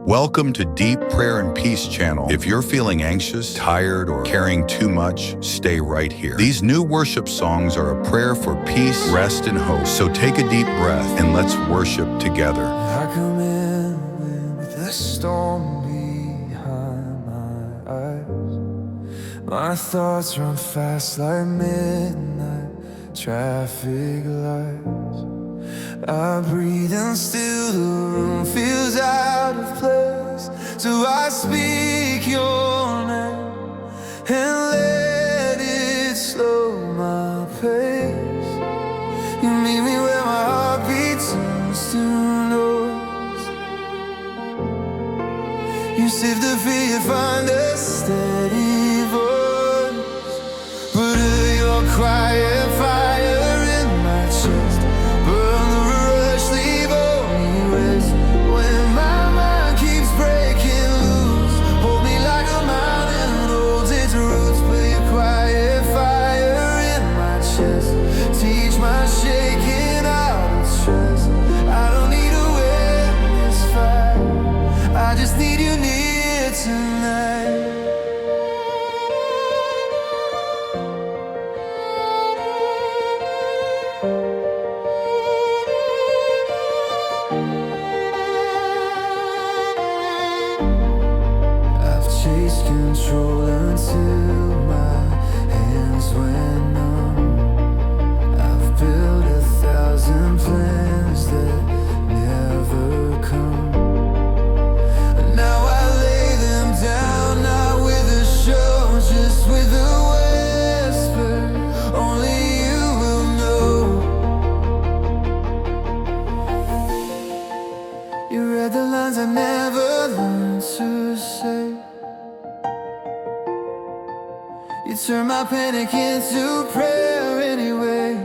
Welcome to Deep Prayer and Peace channel. If you're feeling anxious, tired, or carrying too much, stay right here. These new worship songs are a prayer for peace, rest, and hope. So take a deep breath and let's worship together. I come in with a storm behind my eyes. My thoughts run fast like midnight traffic lights. I breathe and still the room feels out of place. So I speak your name and let it slow my pace. You meet me where my heart beats turns to noise. You save the fear, you find a steady voice. Put your quiet fire in my chest. Burn the rush, leave only rest. When my mind keeps breaking loose, hold me like a mountain holds its roots. Put your quiet fire in my chest. Teach my shaking out of stress. I don't need to win this fight, I just need you near tonight. Chase control until my hands went numb. I've built 1,000 plans that never come. Now I lay them down, not with a show, just with a whisper. Only you will know. You read the lines I never learned to say. You turn my panic into prayer anyway.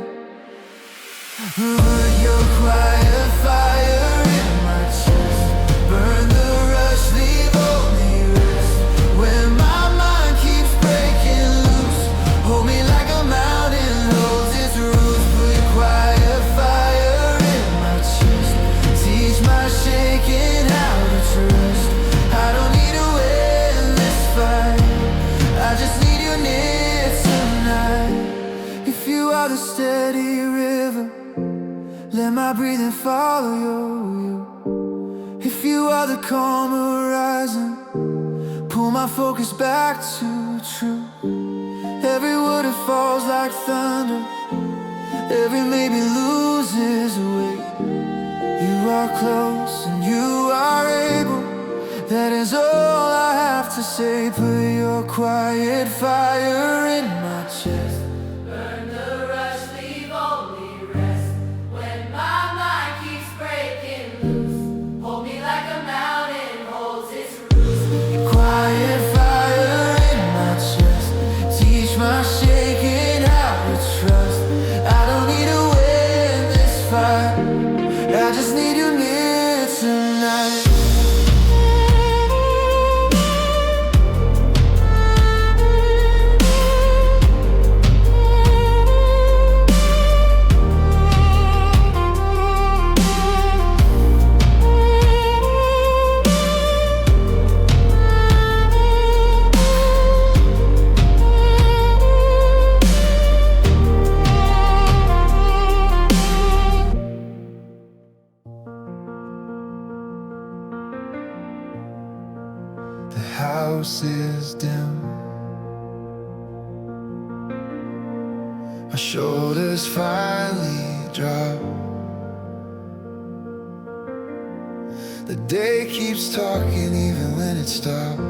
Put your quiet fire in my chest. Burn the rush, leave only rest. When my mind keeps breaking loose, hold me like a mountain holds its roots. Put your quiet fire in my chest. Teach my shaking how to trust. I don't need to win this fight, I just need you near tonight. If you are the steady river, let my breathing follow you. If you are the calm horizon, pull my focus back to truth. Every word it falls like thunder, every maybe loses weight. You are close and you are able, that is all I have to say. Put your quiet fire in my chest. Burn the rush, leave only rest. When my mind keeps breaking loose, hold me like a mountain holds its roots. Quiet fire in my chest. Teach my shaking how to trust. I don't need to win this fight, I just need you near tonight. The house is dim, my shoulders finally drop. The day keeps talking even when it stops.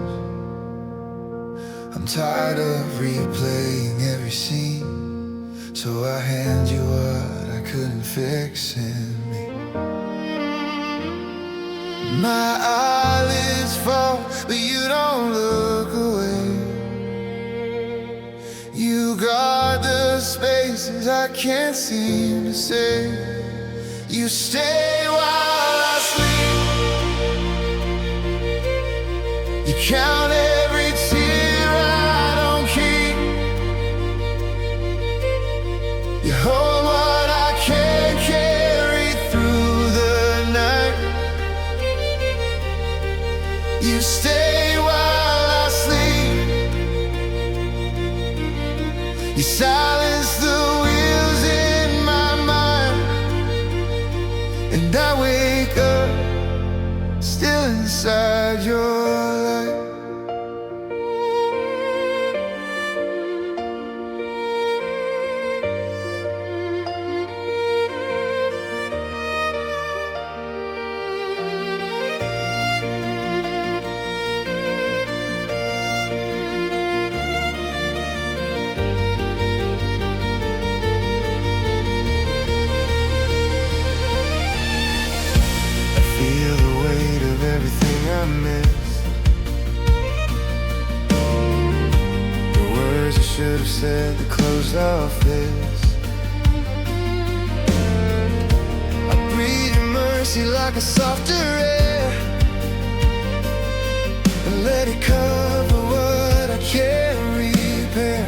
I'm tired of replaying every scene, so I hand you what I couldn't fix in me. My eyelids fall, but you don't look away. You guard the spaces I can't seem to say. You stay while I sleep. You count every tear I don't keep. You hold what I can't carry through the night. You stay while I sleep. You silence the wheels in my mind, and I wake up still inside your light. Feel the weight of everything I missed. The words I should have said that closed off this. I breathe your mercy like a softer air, and let it cover what I can't repair.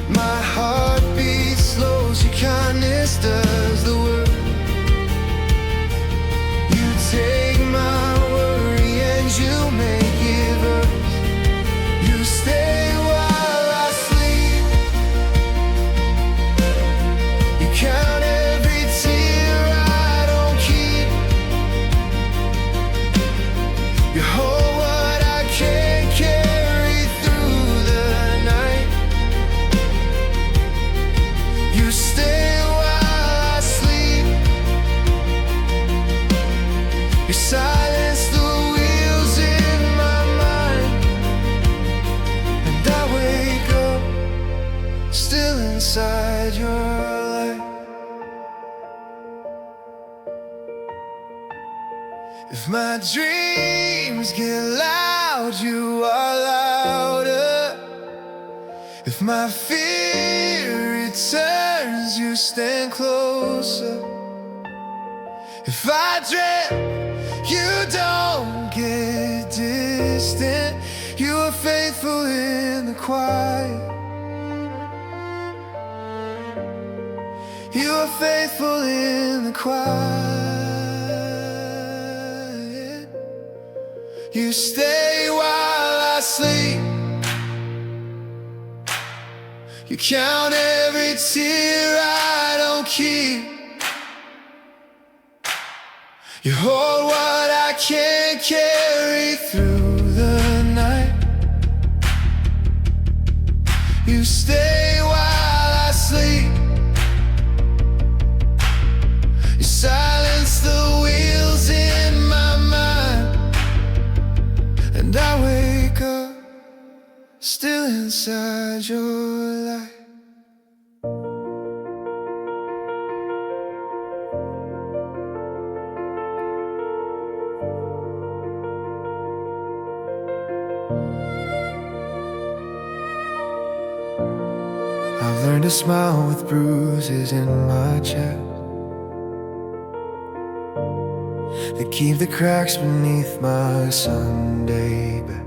My heart beats slow as your kindness does the work. Take my worry and you make it verse. You stay while I sleep. You count every tear I don't keep. You hold what I can't carry through the night. You stay while I sleep. You silence the wheels in my mind, and I wake up still inside your light. If my dreams get loud, you are louder. If my fear returns, you stand closer. If I dread, you don't get distant. You are faithful in the quiet. You are faithful in the quiet. You stay while I sleep. You count every tear I don't keep. You hold what I can't carry through the night. You stay while I sleep. You silence the wheels in my mind, and I wake up still inside your light. I've learned to smile with bruises in my chest that keep the cracks beneath my Sunday best.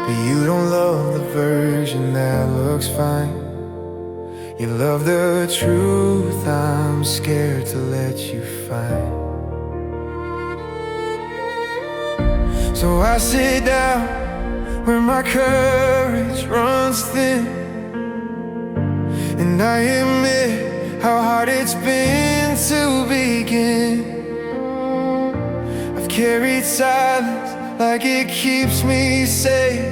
But you don't love the version that looks fine. You love the truth I'm scared to let you find. So I sit down where my courage runs thin, and I admit how hard it's been to begin. I've carried silence like it keeps me safe,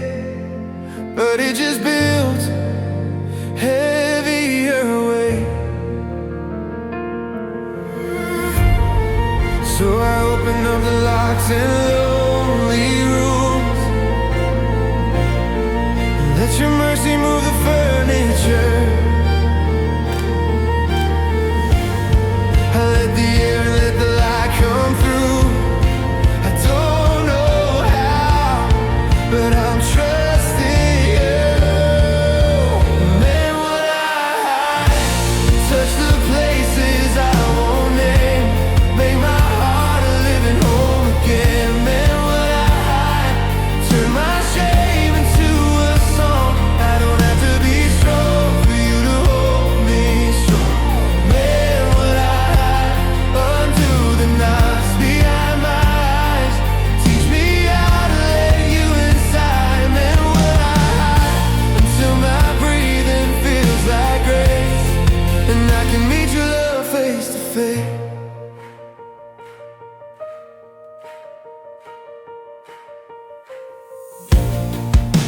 but it just builds heavier weight. So I open up the locks and lonely rooms, let your mercy move the furniture. I let the air and let the light come through. I don't know how, but I'm trusting you. Man, would I touch the places I won't name, make my heart a living home again. Man, would I turn my shame into a song I fade.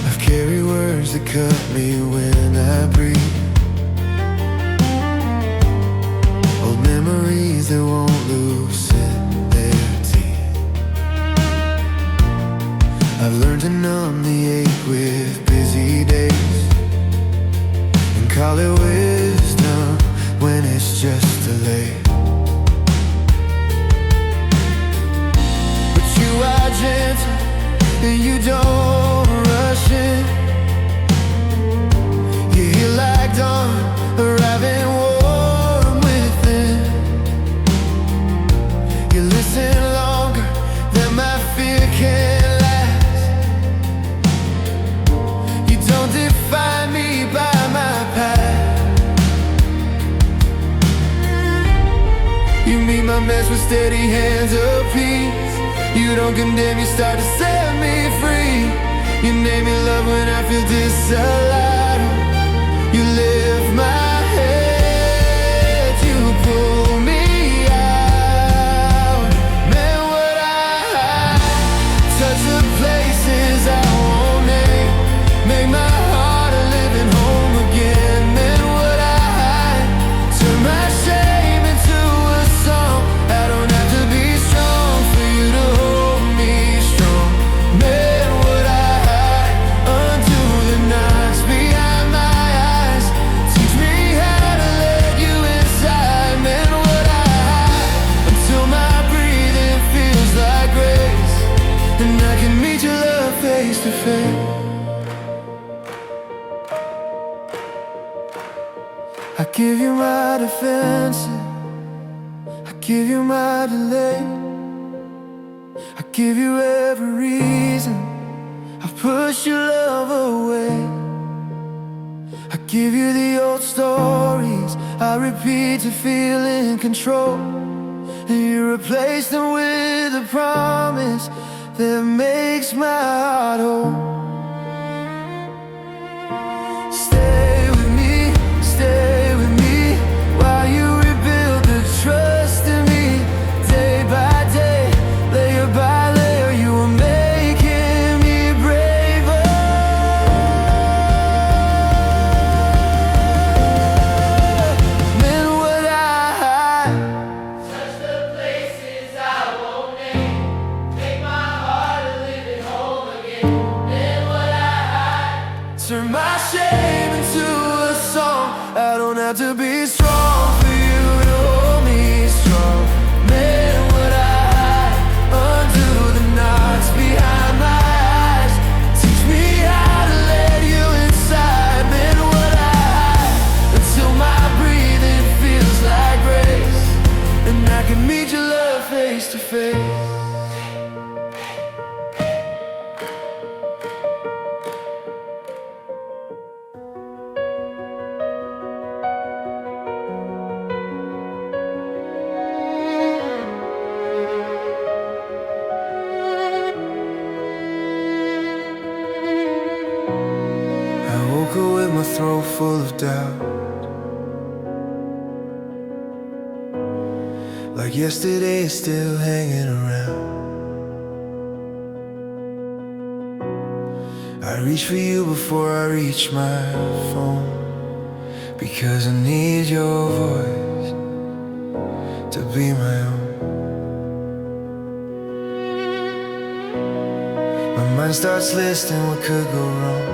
I've carried words that cut me when I breathe, old memories that won't loosen their teeth. I've learned to numb the ache with busy days and call it wisdom when it's just delayed. But you are gentle and you don't rush in. You're here like dawn, arriving warm within. You listen longer than my fear can last. You don't define me by my past. You meet my mess with steady hands of peace. You don't condemn, you start to set me free. You name me love when I feel disallowed. You lift my head, you pull me out. Man, what I touch the places I won't name, make my heart a living home again. Man, what I turn my shame into a song. I don't have to be strong for you to hold me strong. Man, what I undo the knots behind my eyes. Teach me how to let you inside. Man, what I until my breathing feels like grace, and I can meet your love face to face. I give you my defenses, I give you my delay, I give you every reason I've pushed your love away. I give you the old stories I repeat to feel in control, and you replace them with a promise that makes my heart whole. Stay with me while you rebuild the trust in me. Day by day, layer by layer, you are making me braver. Man, what I Touch the places I won't name, make my heart a living home again. Then what I turn my shame into a song. I don't have to be strong for you to hold me strong. Man, what I undo the knots behind my eyes. Teach me how to let you inside. Man, what I until my breathing feels like grace, and I can meet your love face to face. I woke up with my throat full of doubt, like yesterday is still hanging around. I reach for you before I reach my phone, because I need your voice to be my own. My mind starts listing what could go wrong,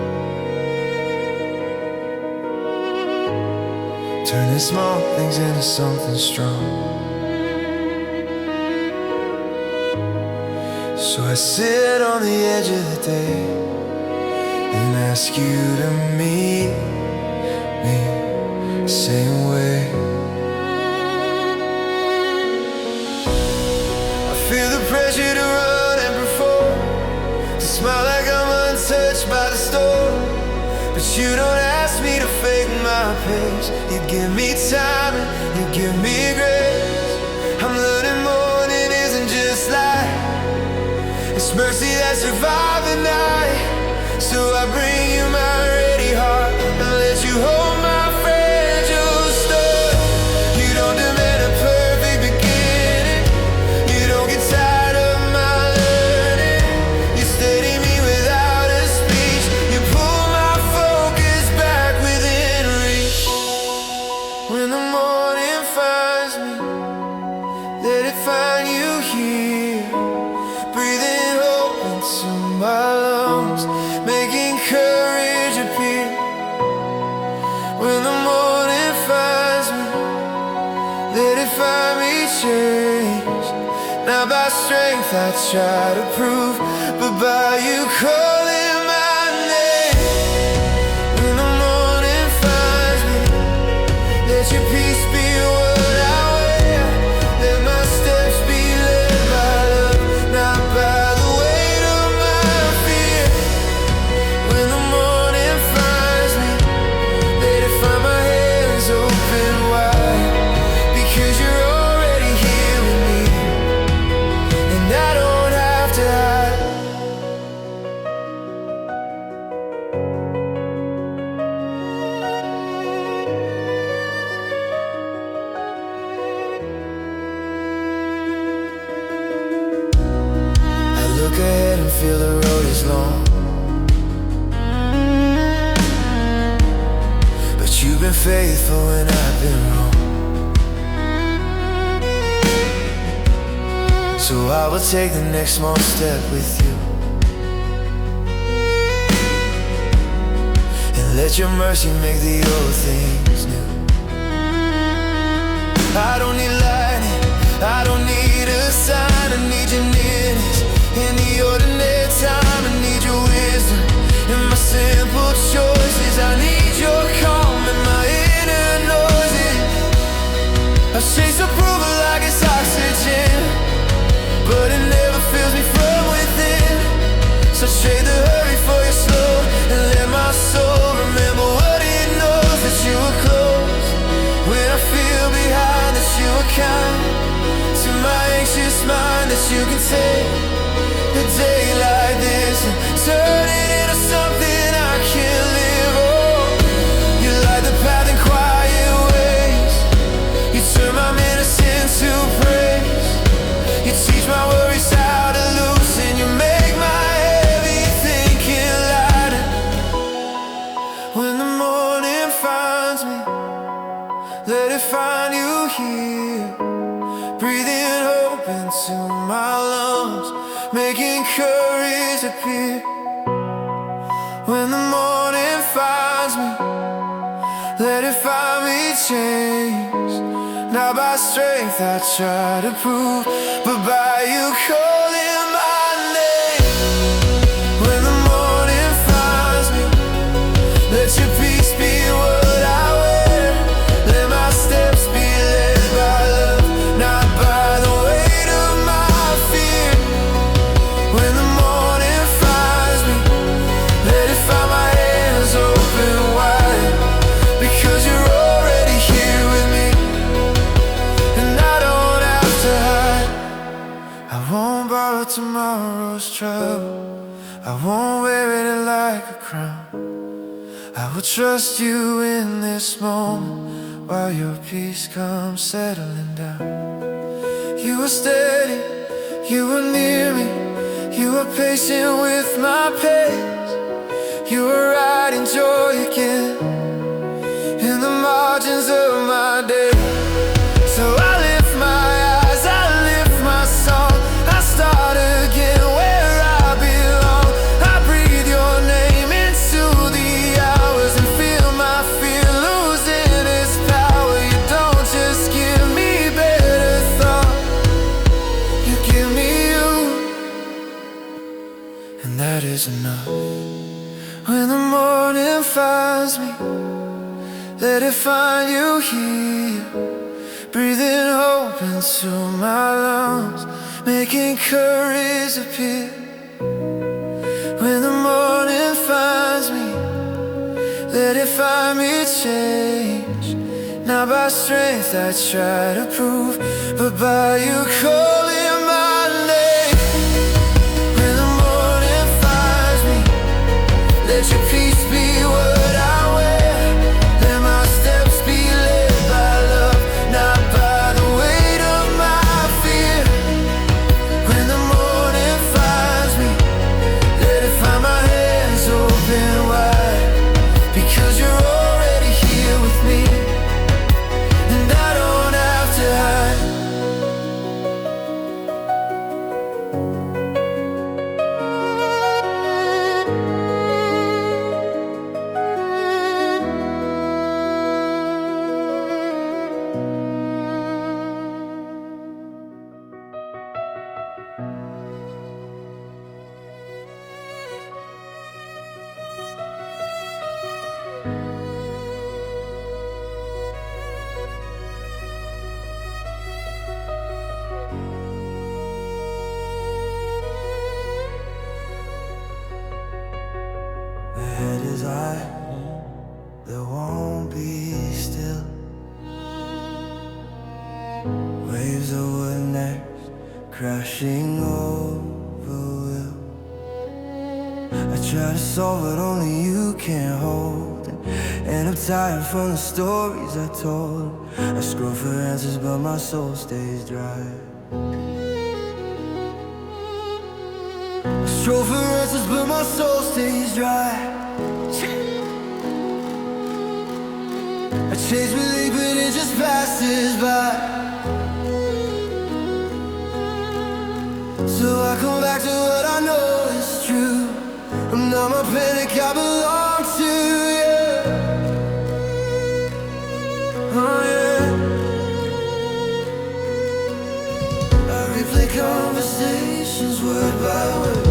turning small things into something strong. So I sit on the edge of the day and ask you to meet me same way. I feel the pressure to run and perform, to smile like I'm untouched by the storm. But you don't ask me to fake my pace. You give me time and you give me grace. I'm learning morning isn't just light, it's mercy that survived the night. So I bring you my ready heart and let you hold my fragile stone. You don't demand a perfect it find you here, breathing hope into my lungs, making courage appear. When the morning finds me, let it find me changed. Not by strength I try to prove, but by you calling my name. When the morning finds me, let your peace be what I wear. Let my steps be led by love, not by the weight of my fear. When the morning finds me, let it find my hands open wide, because you're already here with me, and I don't have to hide. I look ahead and feel the road is long, but you've been faithful when I've been wrong. So I will take the next small step with you, and let your mercy make the old things new. I don't need lightning, I don't need a sign, I need your nearness. In the ordinary time, I need your wisdom. In my simple choices, I need your calm in my inner noises. I've chased approval like it's oxygen, but it never fills me from within. So trade the hurry for your slow, and let my soul remember what it knows, that you are close. When I feel behind, that you are kind. To my anxious mind, that you can take a day like this and turn it into something I can live on. You light the path in quiet ways, you turn my innocence to praise. You teach my worries how to loosen, you make my heavy thinking lighter. When the morning finds me, let it find you here, breathing hope into my lungs, making courage appear. When the morning finds me, let it find me changed. Not by strength I try to prove, but by you calling my name. When the morning finds me, let your peace be what I wear. Let my steps be led by love, not by the weight of my fear. When the morning finds me, let it find my hands open wide, because you're already here with me, and I don't have to hide. I won't borrow tomorrow's trouble, I won't wear it like a crown. I will trust you in this moment, while your peace comes settling down. You are steady, you are near me, you are patient with my pace. You are writing joy again in the margins of my day. So I lift my eyes, I lift my song, I start again where I belong. I breathe your name into the hours and feel my fear losing its power. You don't just give me better thought, you give me you, and that is enough. When the morning finds me, let it find you here, breathing hope into my lungs, making courage appear. When the morning finds me, let it find me changed. Not by strength I try to prove, but by you calling my name. When the morning finds me, let your peace be what I wear. Let my steps be led by love, not by the weight of my fear. When the morning finds me, let it find my hands open wide, because you're already here with me, and I don't have to hide. head is high, there won't be still. Waves of witness crashing over will. I try to solve what only you can hold, and I'm tired from the stories I told. I scroll for answers but my soul stays dry. I scroll for answers but my soul stays dry. I chase belief but it just passes by. So I come back to what I know is true. I'm not my panic, I belong to you. Oh yeah. I replay conversations word by word.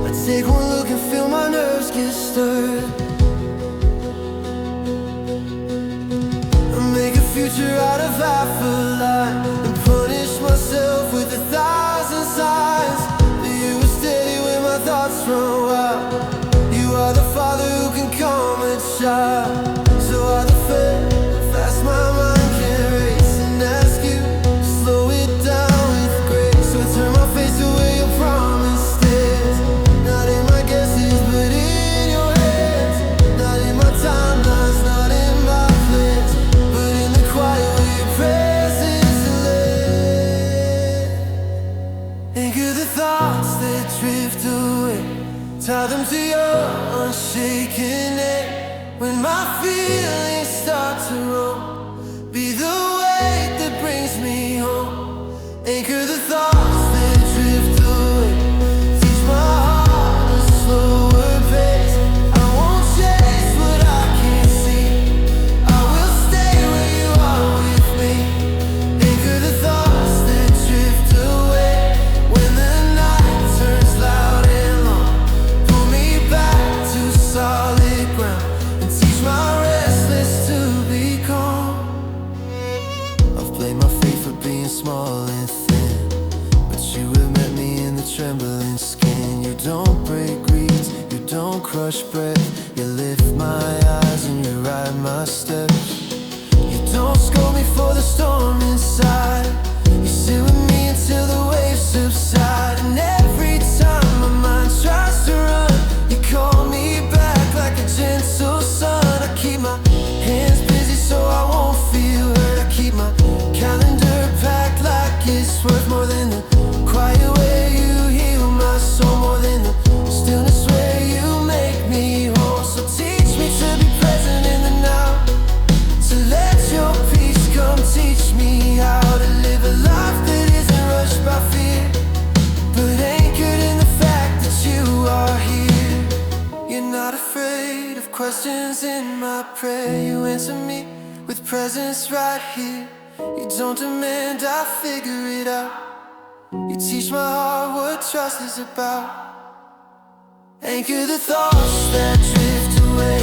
I take one look and feel my nerves get stirred. I make a future out of half a lie, and punish myself with 1,000 signs. You were steady when my thoughts run wild. You are the father who can calm a child. So are the fast my mind can race, and ask you to slow it down with grace. So I turn my face to where your promise stays. Not in my guesses, but in your hands. Not in my timelines, not in my plans, but in the quiet where your presence lays. Anchor the thoughts that drift away, tie them to your unshaken name. When my feelings start to roll, be the weight that brings me home. Anchor the thoughts that drift away, teach my heart a slower pace. I won't chase what I can't see, I will stay where you are with me. Anchor the thoughts that drift away, when the night turns loud and long. Pull me back to solid ground, and teach my restless to be calm. I've played my faith for being small and thin, but you have met me in the trembling skin. You don't break reeds, you don't crush bread. You lift my eyes and you ride my steps. You don't scold me for the storm inside. You sit with me until the waves subside. And every time my mind tries to run, you call me back like a gentle sun. I keep my hands busy so I won't feel hurt. I keep my calendar packed like it's worth more than the quiet way you heal my soul, more than the stillness where you make me whole. So teach me to be present in the now, to let your peace come teach me how to live a life that isn't rushed by fear, but anchored in the fact that you are here. You're not afraid of questions in my prayer. You answer me with presence right here. You don't demand I figure it out. You teach my heart what trust is about. Anchor the thoughts that drift away,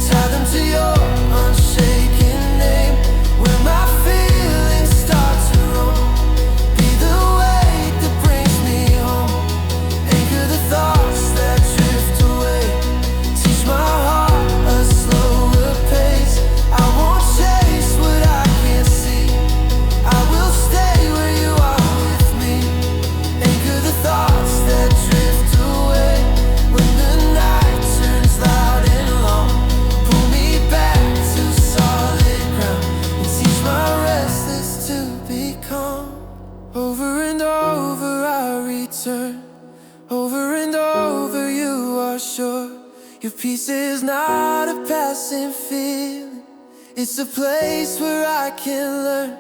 tie them to your unshaken name. When my feelings start to roll, be the weight that brings me home. Anchor the thoughts that drift away, teach my heart a slower pace. I won't chase what I can't see, I will stay where you are with me. Anchor the thoughts that drift away, when the night turns loud and long. Pull me back to solid ground, and teach my restless to be calm. Over and over I return, over and over you are sure. Your peace is not a passing feeling, it's a place where I can learn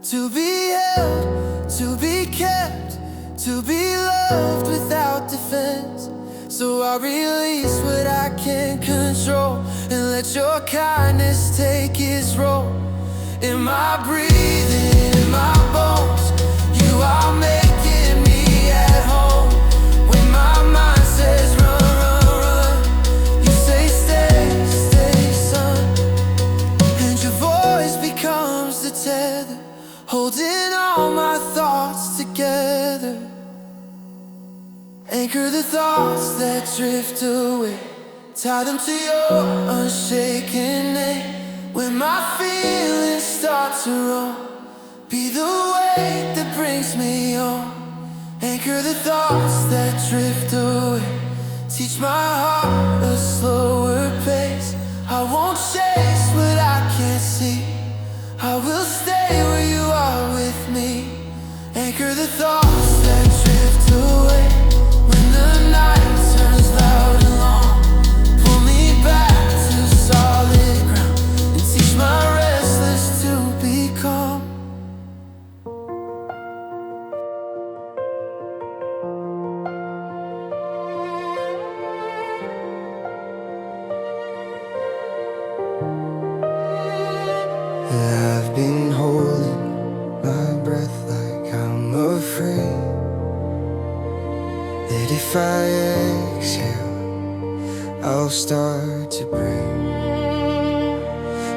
to be held, to be kept, to be loved without defense. So I release what I can't control, and let your kindness take its role. In my breathing, in my bones, you are making me at home. When my mind says run, run, run, you say stay, stay, son. And your voice becomes the tether, holding all my thoughts together. Anchor the thoughts that drift away. Tie them to your unshaken name. When my feelings start to roam, be the weight that brings me home. Anchor the thoughts that drift away. Teach my heart a slower pace. I won't chase what I can't see. I will stay where you are with me. Anchor the thoughts that drift away. When the night turns loud and long, pull me back to solid ground and teach my restless to be calm. I've been holding my breath like I'm afraid that if I exhale, I'll start to break.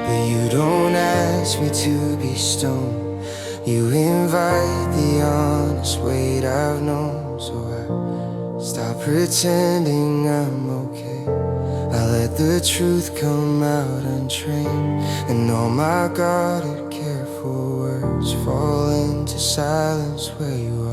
But you don't ask me to be stoned. You invite the honest weight I've known. So I stop pretending I'm okay. I let the truth come out untrained, and all my guarded, careful words fall into silence where you are.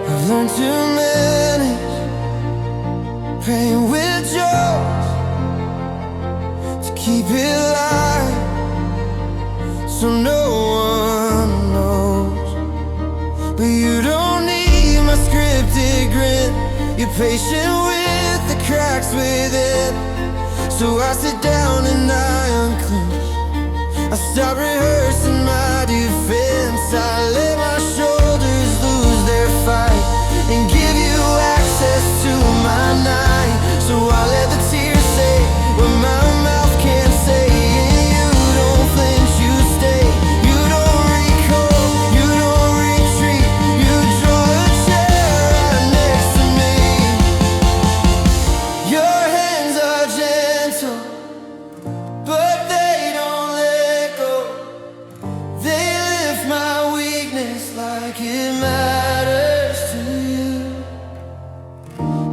I've learned to manage pain with joy, to keep it light so no one knows. But you don't need my scripted grin. You're patient with the cracks within. So I sit down and I unclench. I stop rehearsing my defense. I let my shoulders lose their fight and give you access to my night. So I let the tears say what my mouth can't say. And you don't flinch, you stay. You don't recall, you don't retreat. You draw a chair right next to me. Your hands are gentle, but they don't let go. They lift my weakness like it matters to you.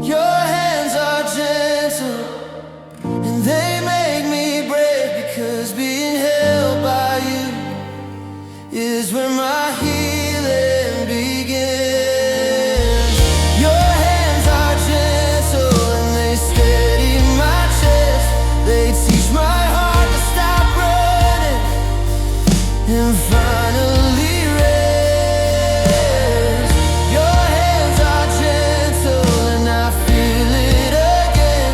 Your hands are gentle, and they make me brave, because being held by you is where my healing begins. Your hands are gentle, and they steady my chest. They teach my heart to stop running and finally rest. Your hands are gentle, and I feel it again.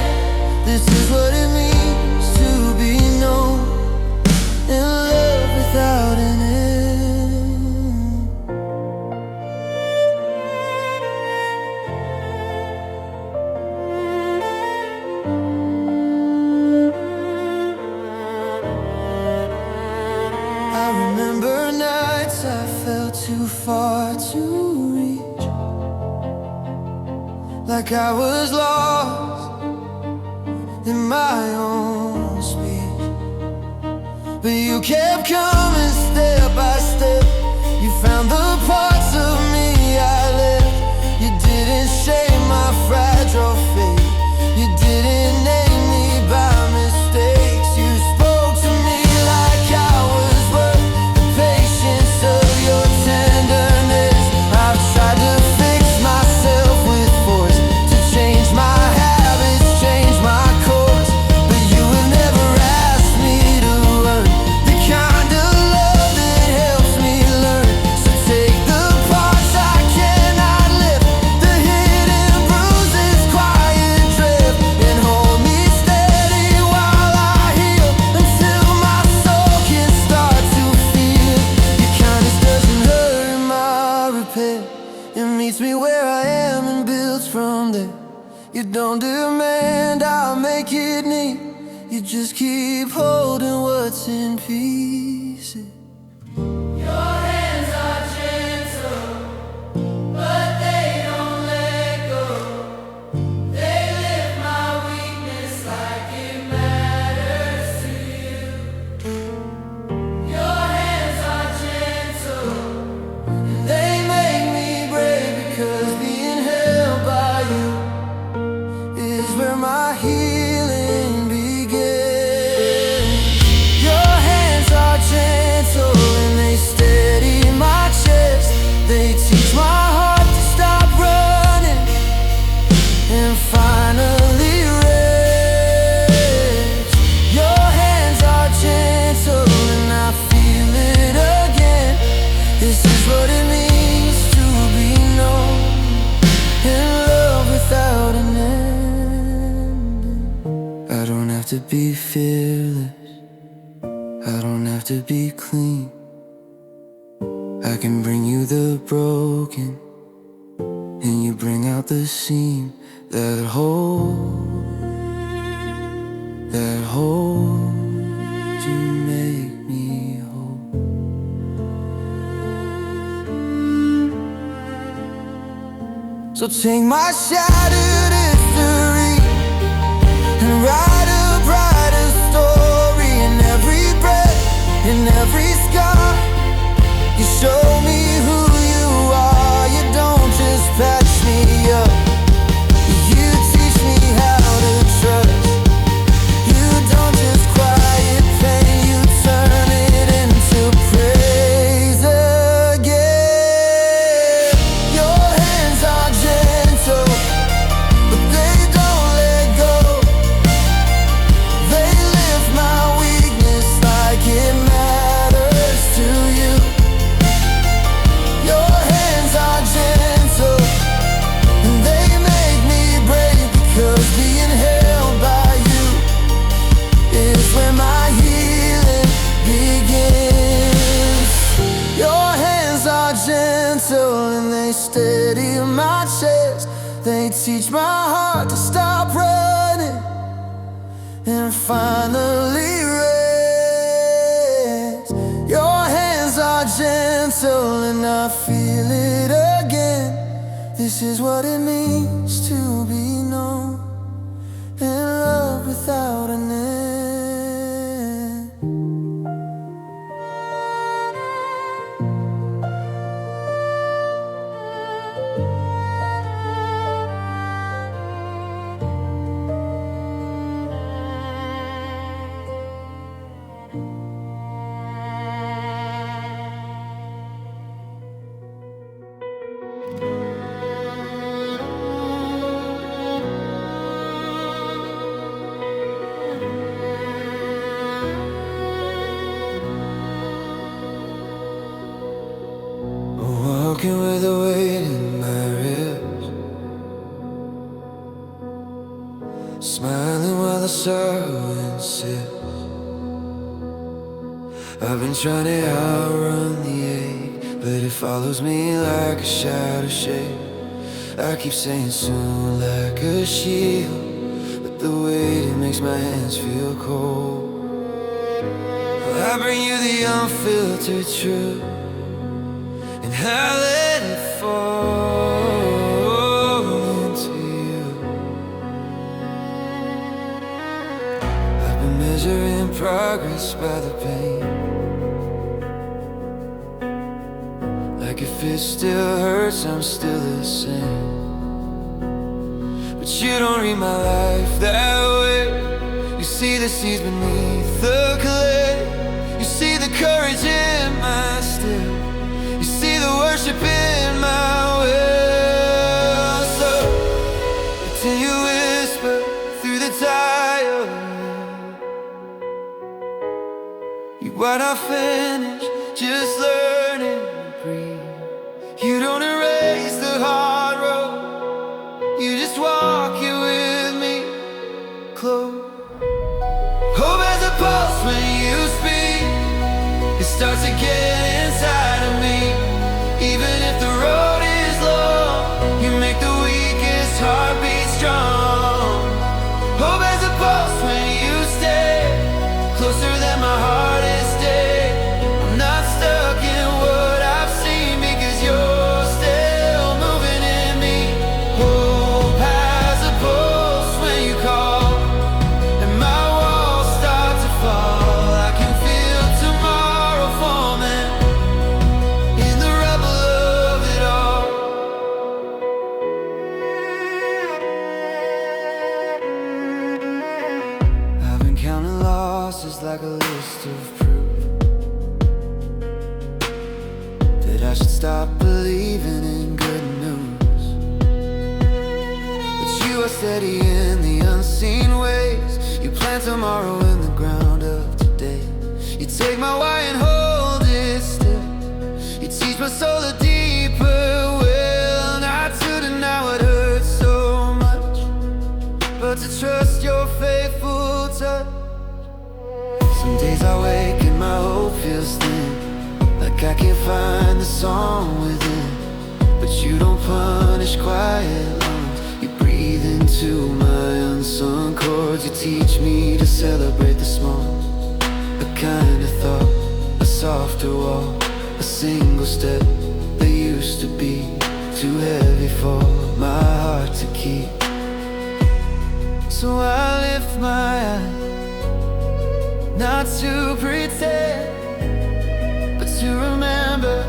This is what it means to be known and love without an end. I remember nights I felt too far to reach, like I was lost in my own speech. But you kept coming step by step. You found the parts of me I left. You didn't shame my fragile faith. You didn't name me by mistakes. You spoke to me like I was worth the patience of your tenderness. I've tried to fix myself with force, to change my habits, change my course. But you have never asked me to learn the kind of love that helps me learn. So take the parts I cannot lift, the hidden bruises, quiet drift, and hold me steady while I heal, until my soul can start to feel. Your kindness doesn't hurt my repair. It meets me where I am and builds from there. You don't demand I'll make it neat. You just keep holding what's in pieces. Your hands are gentle, but they don't let go. They lift my weakness They teach my heart to stop running and finally rest. Your hands are gentle and I feel it again. This is what it means to be known in love without an ending. I don't have to be fearless, I don't have to be clean. I can bring you the broken, and you bring out the seam that holds, you make me whole. So take my shattered history and write a brighter story. In every breath, in every scar, you show me who you are. You don't just patch me up, you teach me how to trust. You don't just quiet pain, you turn it into praise again. Your hands are gentle, but they don't let go. They lift my weakness like it matters to you. Your hands are gentle, and they make me brave, because being held by you is where my healing begins. Your hands are gentle and they steady my chest. They teach my heart to stop running and finally rest. Your hands are gentle and I feel it again. This is what it means to be known in love without an end. Walking with a weight in my ribs, smiling while the sorrow insists. I've been trying to outrun the ache, but it follows me like a shadow shade. I keep saying soon like a shield, but the weight, it makes my hands feel cold. I bring you the unfiltered truth, and I let it fall into you. I've been measuring progress by the pain, like if it still hurts, I'm still the same. But you don't read my life that way. You see the seeds beneath the clay, you see the courage in my still, you see the worship in my will. So till you whisper through the tile, you are not finished, just learning to breathe. You don't erase the hard road, you just walk it with me close. Hope has a pulse when you speak, it starts to get inside of me. Even if the road is long, you make the weakest heartbeat strong. Hope has a pulse when you stay closer than my hardest day. I'm not stuck in what I've seen, because you're still moving in me. Hope has a pulse when you call, and my walls start to fall. I can feel tomorrow forming in the rubble of it all. I've been counting losses like a list of proof that I should stop believing you don't punish quiet lungs. You breathe into my unsung chords. You teach me to celebrate the small, a kind of thought, a softer walk, a single step that used to be too heavy for my heart to keep. So I lift my eyes, not to pretend, but to remember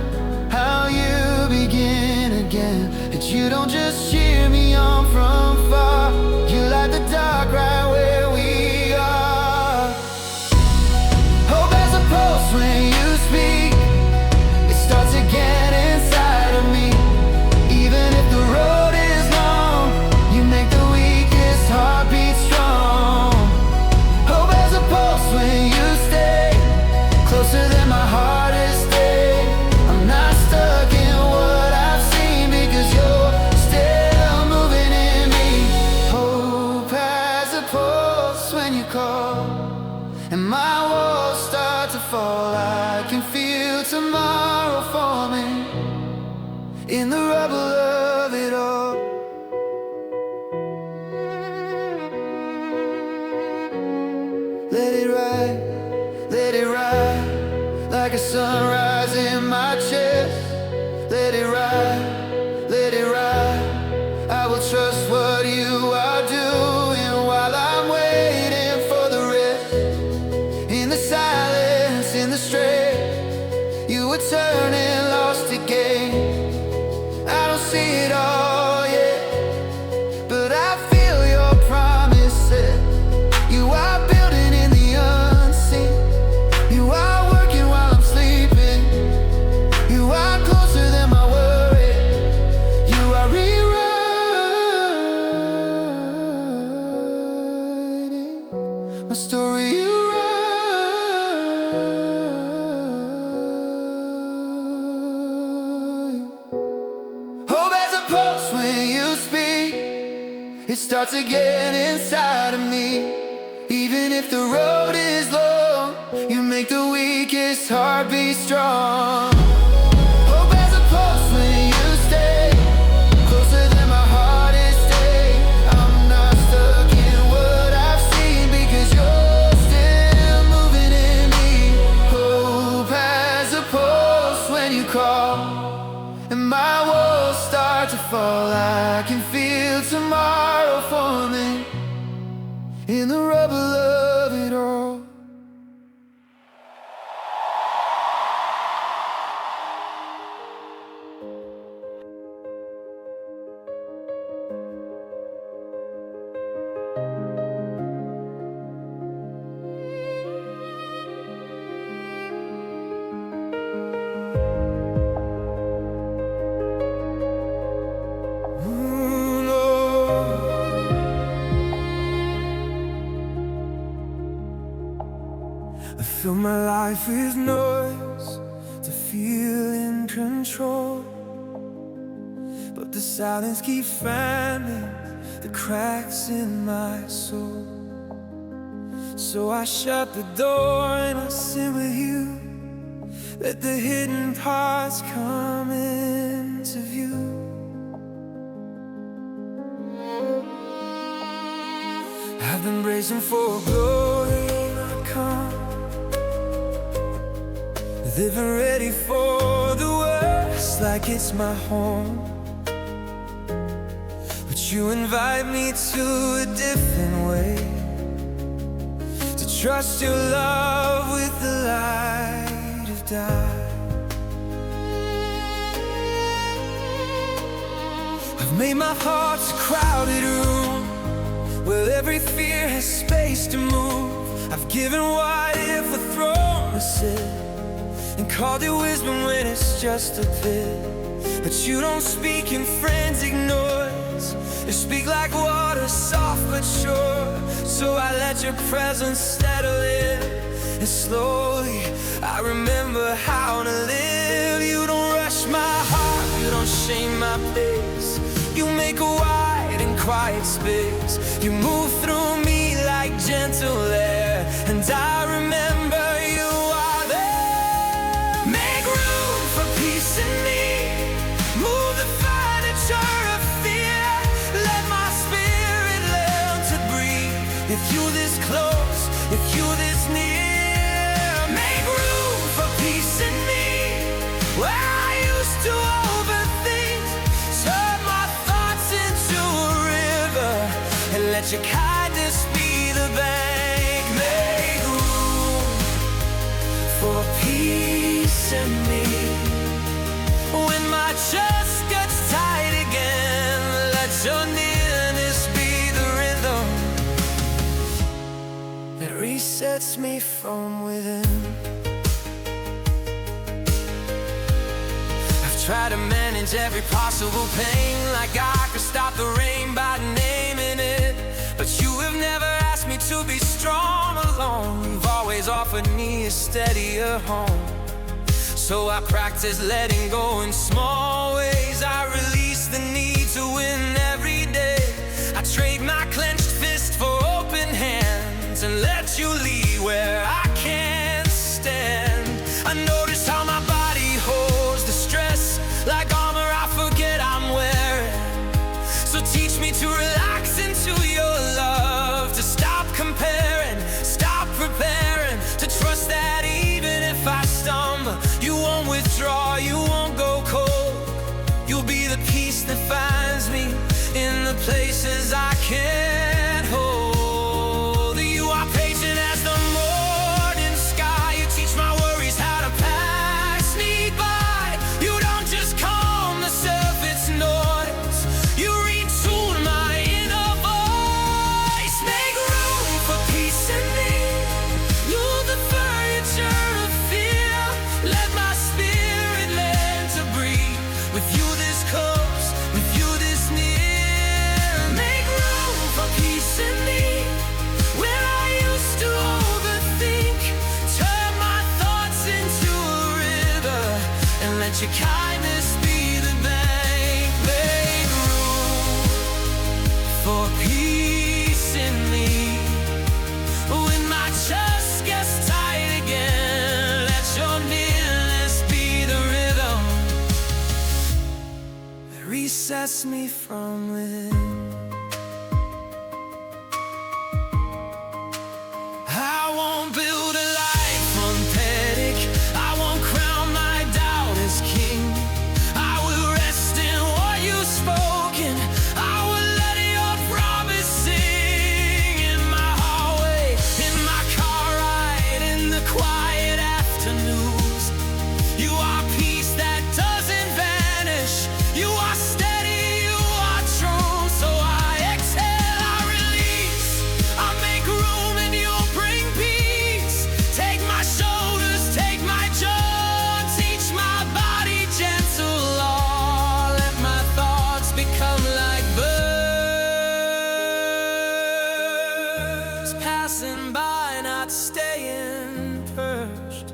how you begin again. And you don't just cheer me on from far, you light the dark right where we are. Hope as a pulse when you speak, it starts again inside of me. Even if the road is long, you make the weakest heartbeat strong. Hope as a pulse when you stay closer than my hardest day. I'm not stuck in what I've seen because you're still moving in me. Hope has a pulse when you call, and my walls start to fall. I can feel tomorrow forming in the rubble of it all. Let it ride like a sunrise in my chest. Let it ride, let it ride. I will trust what you are doing while I'm waiting for the rest. In the silence, in the stress, you were turning lost again. I don't see it all yet, but I feel your promises. You are building in the unseen. You are working while I'm sleeping. You are closer than my worry. You are rewriting my story. You write. Hope has a pulse when you speak. It starts again inside of me. Even if the road is long, you make the weakest heartbeat strong. Hope has a pulse when you stay closer than my hardest day. I'm not stuck in what I've seen because you're still moving in me. Hope has a pulse when you call, and my walls start to fall. I can feel tomorrow forming in the rubble of it all. I fill my life with noise to feel in control, but the silence keeps finding the cracks in my soul. So I shut the door and I sit with you. Let the hidden parts come into view. I've been bracing for glory not come, living ready for the worst like it's my home. But you invite me to a different way, to trust your love with the light of day. I've made my heart a crowded room where every fear has space to move. I've given what if a throne to sit, and called it wisdom when it's just a pit. But you don't speak in frantic noise, you speak like water, soft but sure. So I let your presence settle in, and slowly I remember how to live. You don't rush my heart, you don't shame my pace. You make a wide and quiet space. You move through me like gentle air, and I remember you are there. Make room for peace in me, move the fire let your kindness be the bank. Make room for peace in me. When my chest gets tight again, let your nearness be the rhythm that resets me from within. I've tried to manage every possible pain, like I could stop the rain by naming it. But you have never asked me to be strong alone. You've always offered me a steadier home. So I practice letting go in small ways. I release the need to win every day. I trade my clenched fist for open hands and let you lead where I can't stand. I notice how my body holds the stress like armor I forget I'm wearing. So teach me to relax into your love, to stop comparing, stop preparing, to trust that even if I stumble, you won't withdraw, you won't go cold. You'll be the peace that finds me in the places I can't hold. You are patient as the morning sky. You teach my worries how to pass me by. You don't just calm the surface noise, you retune my inner voice. Make room for peace in me. Move the furniture of fear. Let my spirit learn to breathe. With you this close, with you this near. Make room for peace in me. Where I used to overthink, turn my thoughts into a river and let your kindness be the bank. Make room for peace in me. When my chest gets tight again, let your nearness be the rhythm that resets me from within. I won't build a life on panic. I won't crown my doubt as king. I will rest in what you've spoken. I will let your promise sing in my hallway, in my car ride, in the quiet afternoons. You are peace that doesn't vanish. You are steady, you are true. So I exhale, I release, I make room and you'll bring peace. Take my shoulders, take my jaw, teach my body gentle law. Let my thoughts become like birds passing by, not staying perched.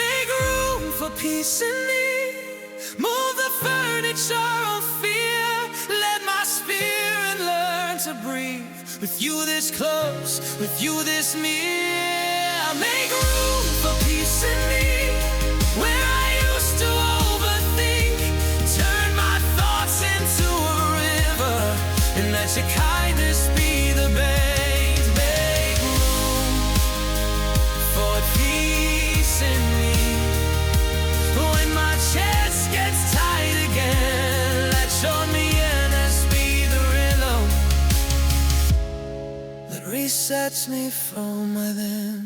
Make room for peace in me. Move the furniture of fear. Let my spirit learn to breathe. With you this close, with you this near. Make room for peace in me. Where I used to overthink, turn my thoughts into a river and let your kindness be the bank. Make room for peace in me. When my chest gets tight again, let your nearness be the rhythm that resets me from within.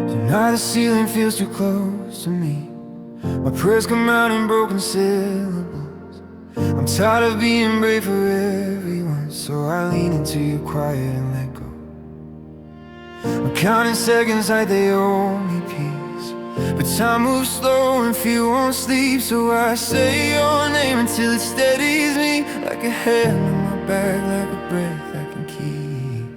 Tonight the ceiling feels too close to me. My prayers come out in broken syllables. I'm tired of being brave for everyone, so I lean into your quiet and let go. I'm counting seconds like they owe me peace, but time moves slow and fear won't sleep. So I say your name until it steadies me, like a hand on my back, like a breath I can keep.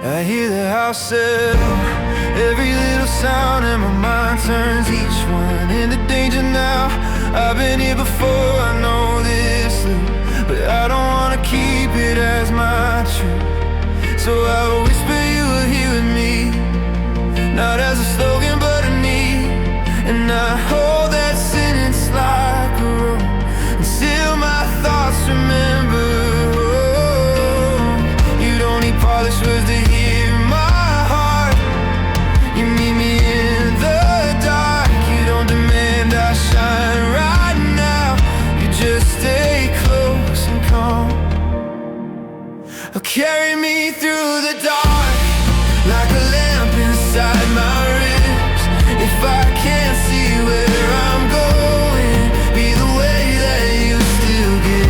I hear the house settle, every little sound, and my mind turns each one into danger now. I've been here before, I know this loop, but I don't wanna keep it as my truth. So I will whisper you are here with me, not as a slogan but a need. And I hold that sentence carry me through the dark like a lamp inside my ribs. If I can't see where I'm going, be the way that you still get.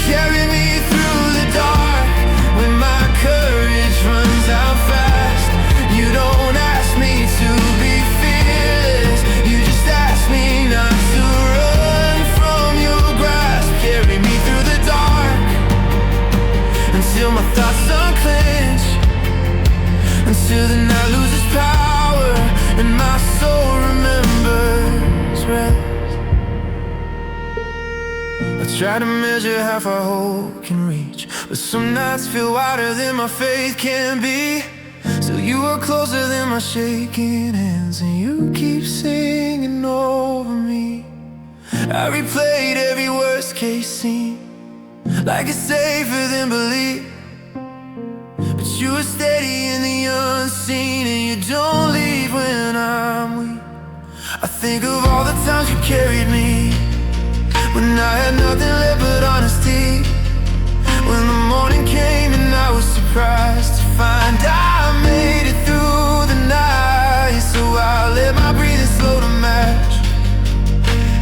Carry me through the dark when my courage runs out fast. You don't ask me to be fearless, you just ask me not to run from your grasp. Carry me through the dark until my thoughts unclench, until the night loses power and my soul remembers rest. I try to measure how far hope can reach, but some nights feel wider than my faith can be. So you are closer than my shaking hands, and you keep singing over me. I replayed every worst case scene like it's safer than belief, but you are steady in the unseen, and you don't leave when I'm weak. I think of all the times you carried me when I had nothing left but honesty. When the morning came and I was surprised to find I made it through the night. So I let my breathing slow to match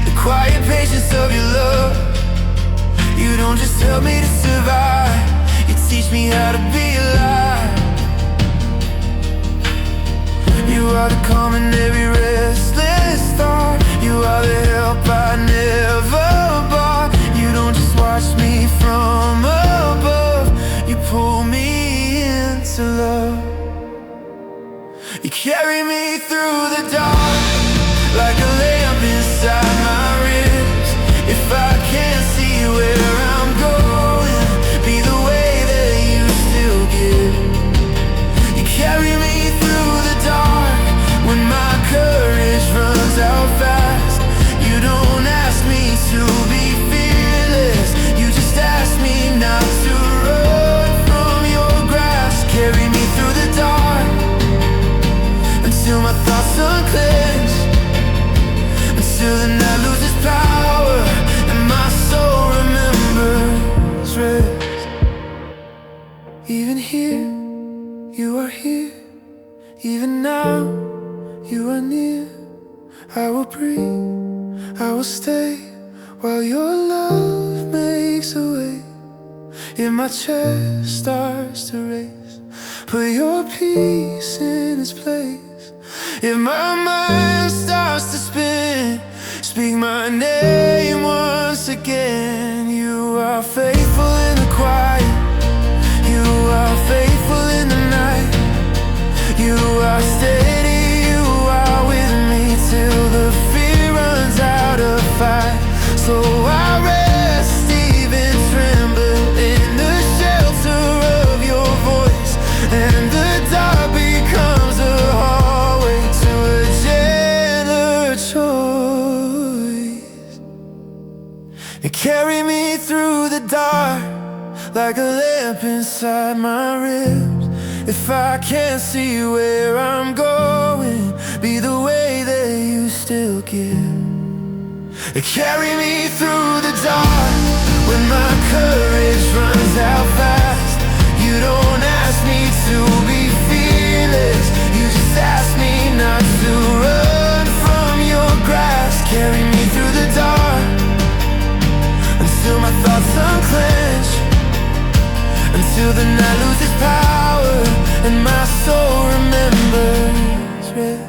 the quiet patience of your love. You don't just help me to survive, you teach me how to be alive. You are the calm in every restless thought, you are the help I never bought. You don't just watch me from above, you pull me into love. You carry me through the dark like a lamp inside my ribs. If I can't see where I'm going, be the way that you still give. You carry me through the dark when my courage runs out fast. You don't ask me to be fearless, you just ask me not to run from your grasp. Carry me through the dark until my thoughts unclench, until the night loses power and my soul remembers rest. Even here, you are here. Even now, you are near. I will breathe, I will stay while your love makes a way. If my chest starts to race, put your peace in its place. If my mind starts to spin, speak my name once again. You are faithful in the quiet, you are faithful in the night. You are steady, you are with me till the fear runs out of fight. So I rest, even tremble in the shelter of your voice, and the dark becomes a hallway to a gentler choice. You carry me through the dark like a lamp inside my ribs. If I can't see where I'm going, be the way that you still give. Carry me through the dark when my courage runs out fast. You don't ask me to be fearless, you just ask me not to run from your grasp. Carry me through the dark until my thoughts unclench, until the night loses power and my soul remembers rest.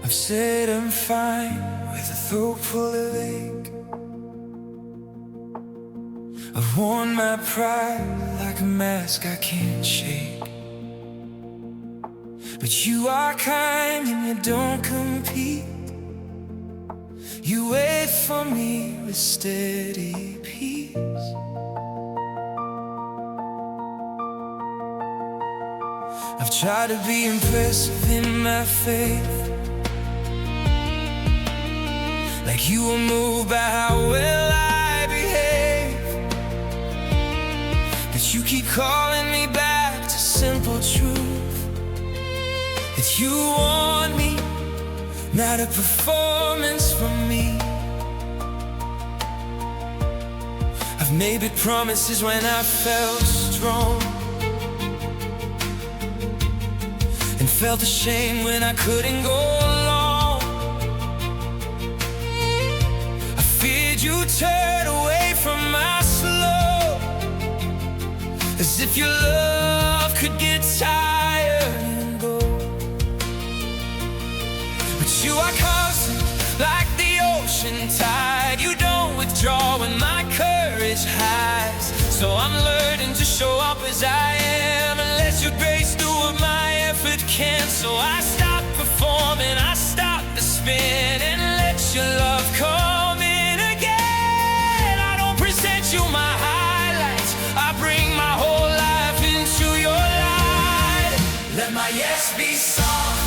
I've said I'm fine with a throat full of ache. I've worn my pride like a mask I can't shake. But you are kind and you don't compete. You wait for me with steady peace. try to be impressive in my faith, like you were moved by how well I behave. But you keep calling me back to simple truth, that you want me, not a performance from me. I've made big promises when I felt strong, and felt ashamed when I couldn't go along. I feared you'd turn away from my slow, as if your love could get tired and go. But you are constant like the ocean tide. You don't withdraw when my courage hides. So I'm learning to show up as I am, and let your grace do what my effort can. So I stop performing, I stop the spin, and let your love come in again. I don't present you my highlights, I bring my whole life into your light. Let my yes be soft,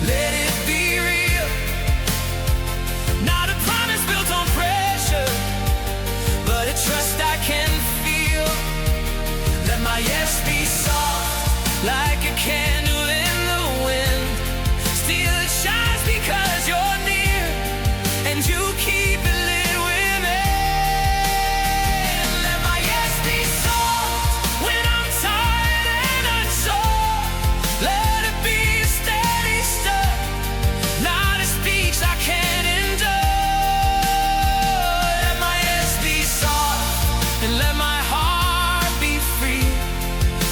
let it be real, not a promise built on pressure, but a trust I can feel. Let my yes be soft, like a candle in the wind. Still it shines because you're near, and you keep it lit with me. Let my yes be soft when I'm tired and unsure. Let it be a steady step, not a speech I can't endure. Let my yes be soft, and let my heart be free,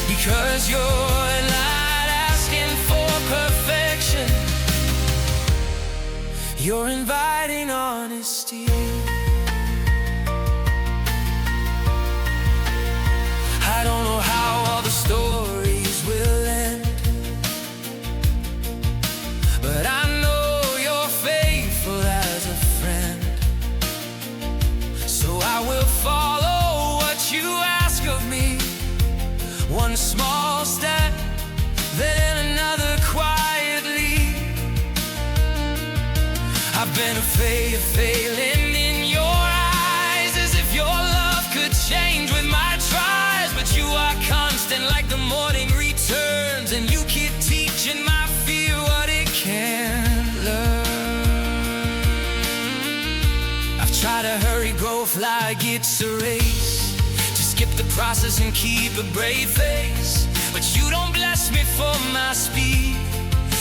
because you're not asking for perfection, you're inviting honesty. I don't know how all the stories will end, but I know you're faithful as a friend. So I will follow what you ask of me, one small step, then another quietly. I've been afraid of failing in your eyes, as if your love could change with my tries. But you are constant like the morning returns, and you keep teaching my fear what it can't learn. I've tried to hurry growth like it's a race, to skip the process and keep a brave face. But you don't bless me for my speed,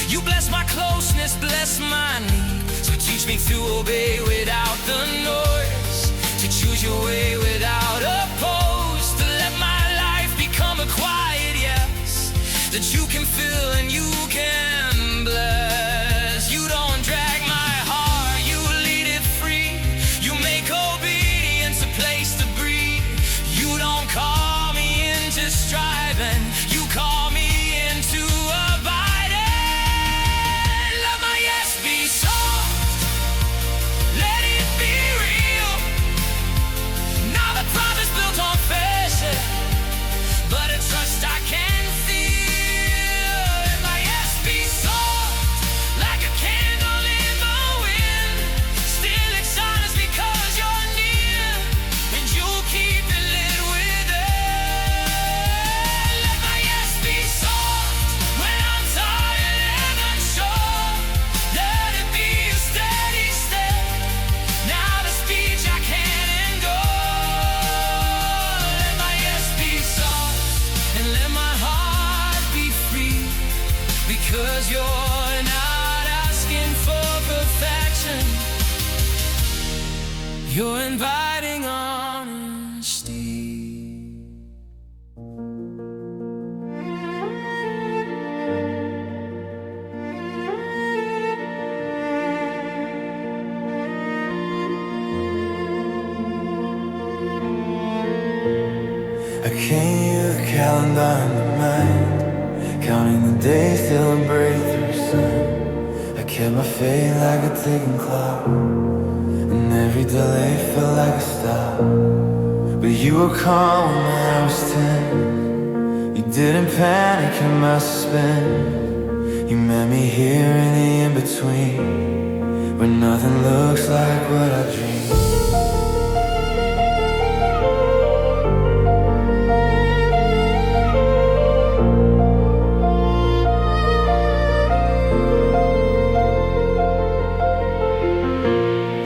you bless my closeness, bless my need. So teach me to obey without the noise, to choose your way without oppose, to let my life become a quiet yes, that you can fill and you can bless. You don't drag my heart, you lead it free. You make obedience a place to breathe. You don't call me into striving, you call me into abiding. Let my yes be soft, let it be real, not a promise built on pressure, but a trust I can feel. Let my yes be soft, like a candle in the wind. Still it shines because you're near, and you'll keep it lit with it. Let my yes be soft when I'm tired and unsure. Let it be a steady step, not a speech I can't endure. Let my yes be soft, and let my heart be free, because you're not asking for perfection, you're inviting honesty. I can't hear the calendar in my mind, counting the days till a breakthrough sun. I kept my faith like a ticking clock, and every delay felt like a stop. But you were calm when I was 10. You didn't panic in my spin. You met me here in the in-between, where nothing looks like what I dreamed.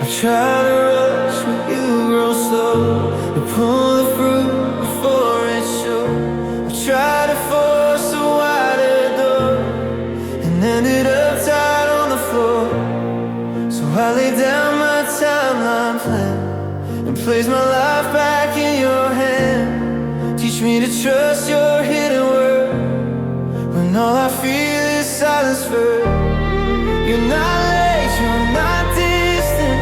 I try to rush when you grow slow, to pull the fruit before it shows. I try to force a wider door, and ended up tied on the floor. So I lay down my timeline plan and place my life back in your hand. Teach me to trust your hidden word when all I feel is silence first. You're not late, you're not distant,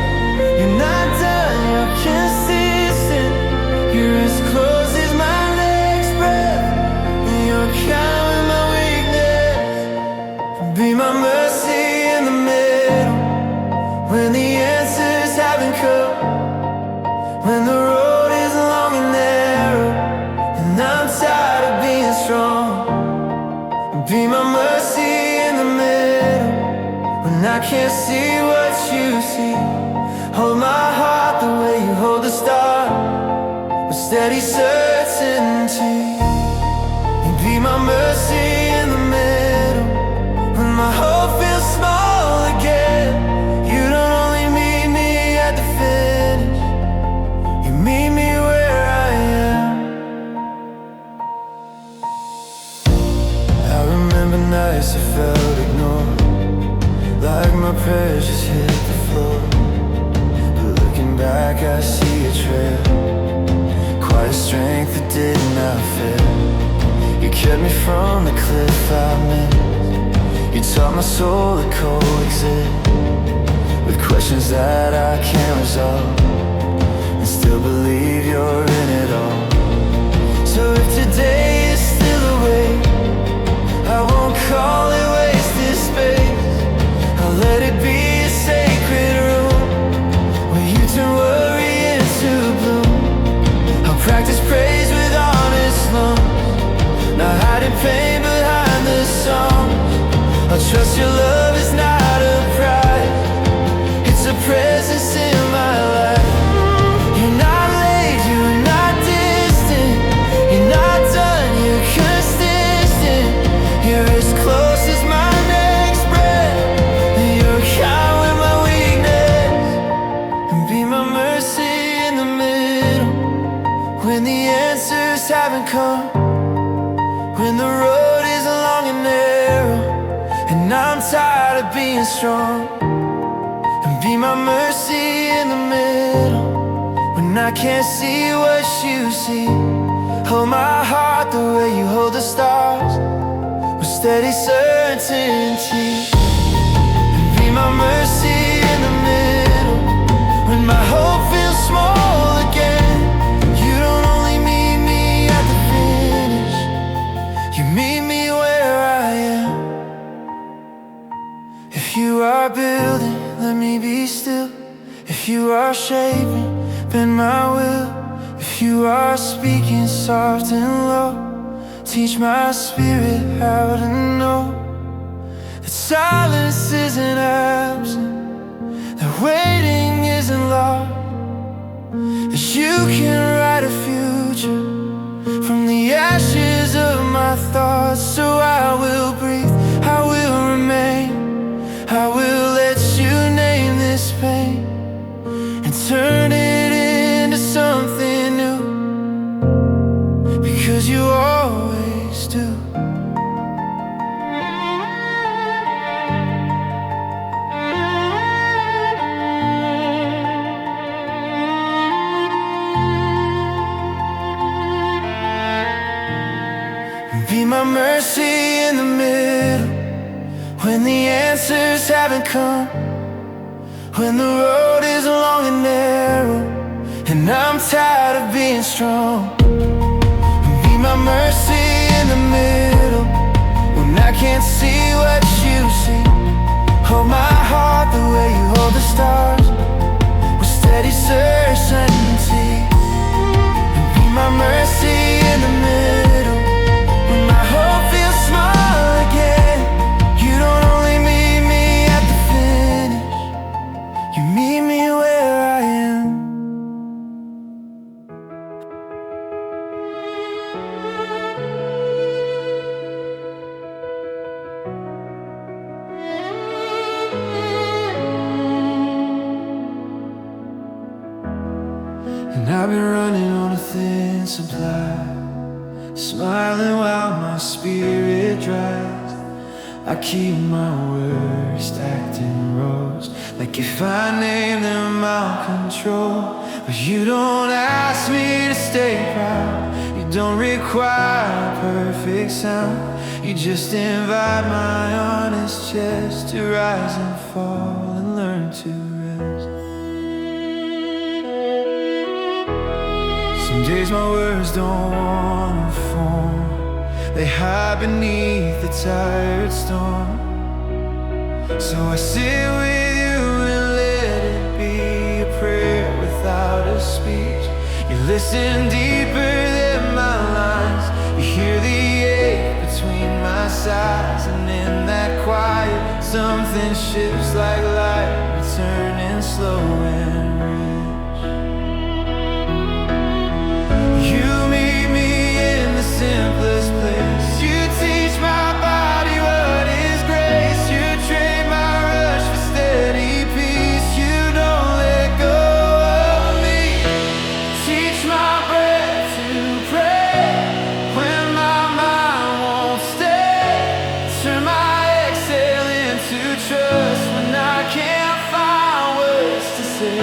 you're not done, you're consistent. You're as close as my next breath, and you're kind with my weakness. Be my mercy in the middle, when the answers haven't come, when the road is long and narrow, and I'm tired of being strong. Be my mercy in the middle, when I can't see what you see. Hold my heart the way you hold the star, with steady certainty. And be my mercy in the middle, when my hope feels small again. You don't only meet me at the finish, you meet me where I am. I remember nights I felt ignored, like my prayers just hit the floor. But looking back I see a trail, quiet strength that did not fail. You kept me from the cliff I missed. You taught my soul to coexist with questions that I can't resolve, and still believe you're in it all. So if today is still awake, I won't call it wasted space. I'll let it be a sacred room, where you turn worry into bloom. I'll practice praise with honest lungs, not hiding pain behind the songs. I'll trust your love is not a prize, it's a presence in my life. You're not late, you're not distant, you're not done, you're consistent. You're as close as my next breath, and you're kind with my weakness. And be my mercy in the middle, when the answers haven't come, when the road is long and narrow, and I'm tired of being strong. And be my mercy in the middle, when I can't see what you see. Hold my heart the way you hold the stars, with steady certainty. And be my mercy in the middle, when my hope feels small again. You don't only meet me at the finish, you meet me where I am. If you are building, let me be still. If you are shaping, bend my will. If you are speaking soft and low, teach my spirit how to know that silence isn't absent, that waiting isn't lost, that you can write a future from the ashes of my thoughts. So I will breathe, I will remain, I will let you name this pain and turn it into something new, because you always do. Be my mercy in the middle, when the answers haven't come, when the road is long and narrow, and I'm tired of being strong. Be my mercy in the middle, when I can't see what you see. Hold my heart the way you hold the stars, with steady certainty. And be my mercy in the middle, when my I've been running on a thin supply, smiling while my spirit dries. I keep my words stacked in rows, like if I name them I'll control. But you don't ask me to stay proud, you don't require perfect sound. You just invite my honest chest to rise and fall and learn to rest. Some days my words don't wanna form, they hide beneath the tired storm. So I sit with you and let it be a prayer without a speech. You listen deeper than my lines, you hear the ache between my sighs. And in that quiet, something shifts like light, returning slow and rich. You meet me in the simplest place, you teach my body what is grace. You trade my rush for steady peace, you don't let go of me. Teach my breath to pray when my mind won't stay. Turn my exhale into trust when I can't find words to say.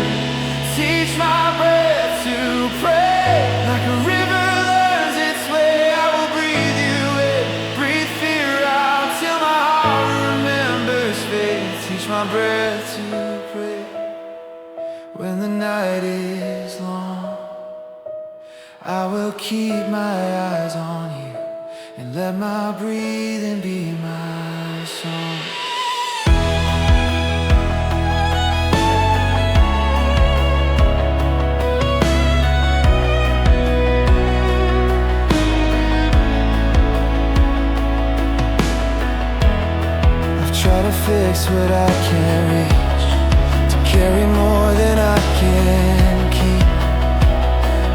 Teach my breath to pray like a river learns its way. I will breathe you in, breathe fear out till my heart remembers faith. Teach my breath to pray when the night is long. I will keep my eyes on you and let my breathing be my song. Try to fix what I can't reach, to carry more than I can keep.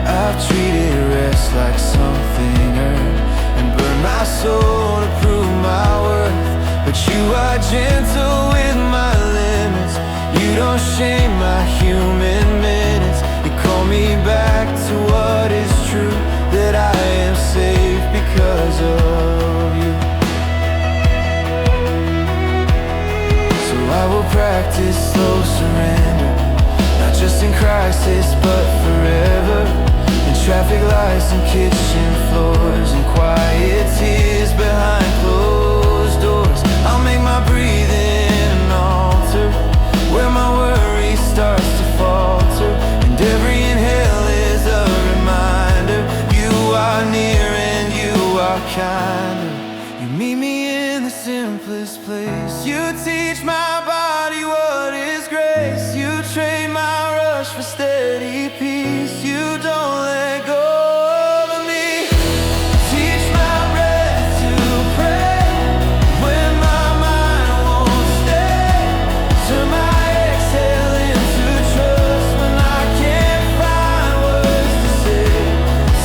I've treated rest like something earned and burned my soul to prove my worth. But you are gentle with my limits, you don't shame my human minutes. You call me back to what is true, that I am safe because of you. I will practice slow surrender, not just in crisis but forever. In traffic lights and kitchen floors and quiet tears behind closed doors, I'll make my breathing an altar where my worry starts to falter. And every inhale is a reminder you are near and you are kinder. You meet me in the simplest place, you teach my body what is grace. You trade my rush for steady peace, you don't let go of me. Teach my breath to pray when my mind won't stay. Turn my exhale into trust when I can't find words to say.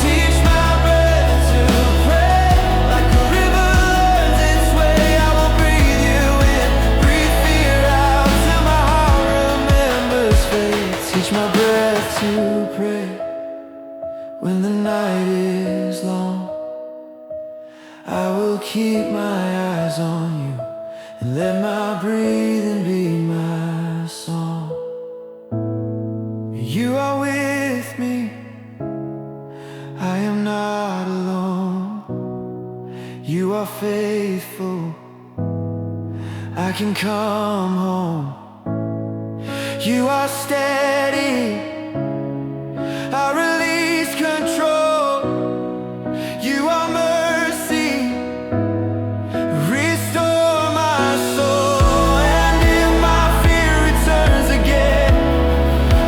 Teach my breath to pray like a river learns its way. I will breathe you in, breathe fear out till my heart remembers faith. Teach my breath to pray when the night is long. I will keep my eyes on you and let my breathing be my song. You are with me, I am not alone. You are faithful, I can come home. You are steady, I release control. You are mercy, restore my soul. And if my fear returns again,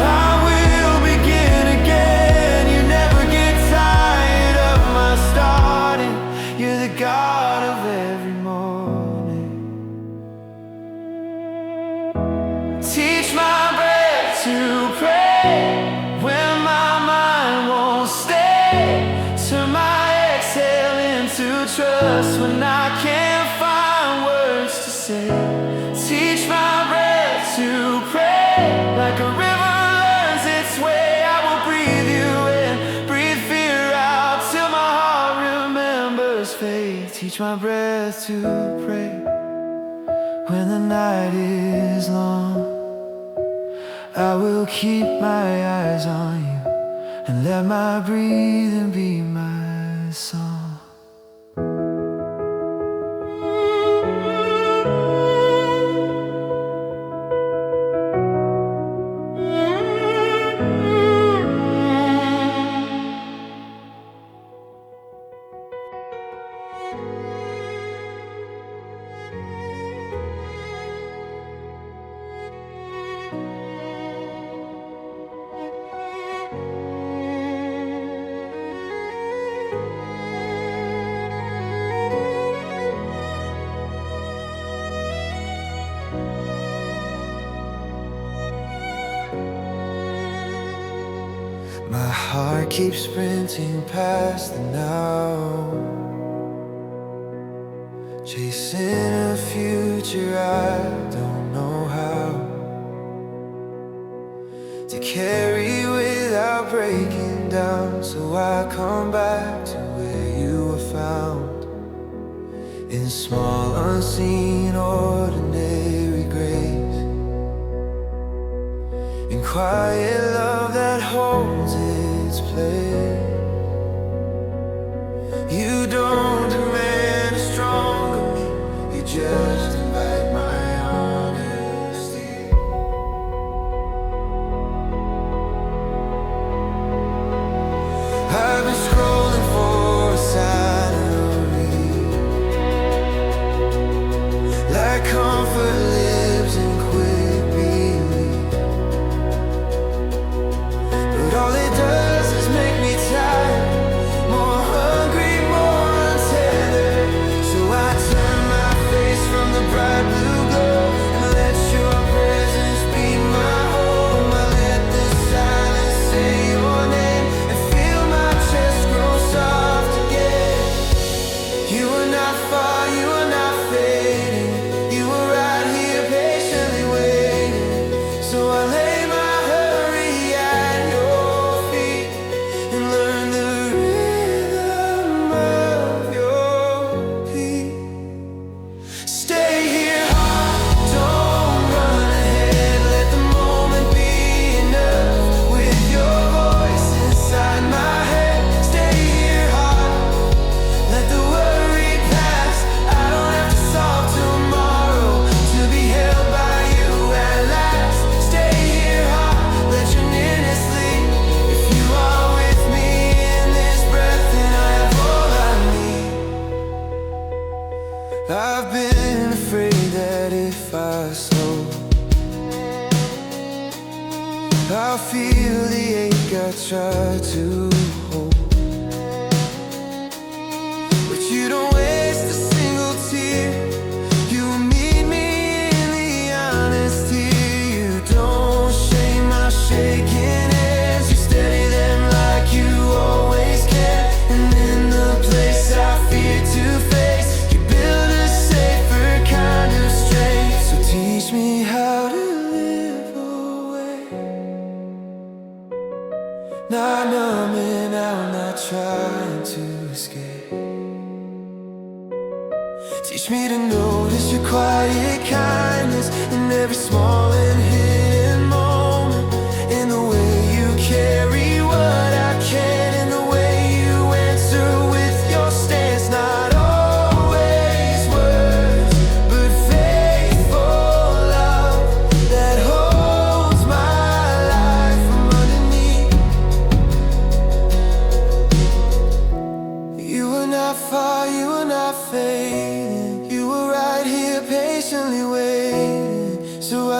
I will begin again. You never get tired of my starting, you're the God of every morning. Teach my breath to my breath to pray when the night is long. I will keep my eyes on you and let my breathing be my song. My heart keeps sprinting past the now, chasing a future I don't know how to carry without breaking down. So I come back to where you were found, in small, unseen, ordinary grace, in quiet love that holds its place. You don't demand a stronger me, you just invite my honesty. I've been scrolling for a sign of relief, like comfort lives in quick belief, but all it does is make me tired, more hungry, more untethered. So I turn my face from the bright blue glow and let your presence be my home. I let the silence say your name and feel my chest grow soft again. You were not far, you were not fading, you were right here patiently waiting. So I lay my hurry at your feet and learn the rhythm of your peace. Stay here, don't run ahead, let the moment be enough. With your voice inside my head, stay here, heart, let the worry pass. I don't have to solve tomorrow to be held by you at last. Stay here, heart, let your nearness lead. If you are with me in this breath, then I have all I need. I've been afraid that if I slow, I'll feel the ache I try to hold. But you don't waste a single tear, you meet me in the honesty. You don't shame my shaking hands, you steady them like you always can. And in the place I fear to face, you build a safer kind of strength. So teach me how to live away, not numbing out, not trying to escape. Teach me to notice your quiet kindness in every small and hidden moment, in the way you carry what I can, in the way you answer with your stance. Not always words, but faithful love that holds my life from underneath. You were not far, you were not fading, you were right here patiently waiting. So I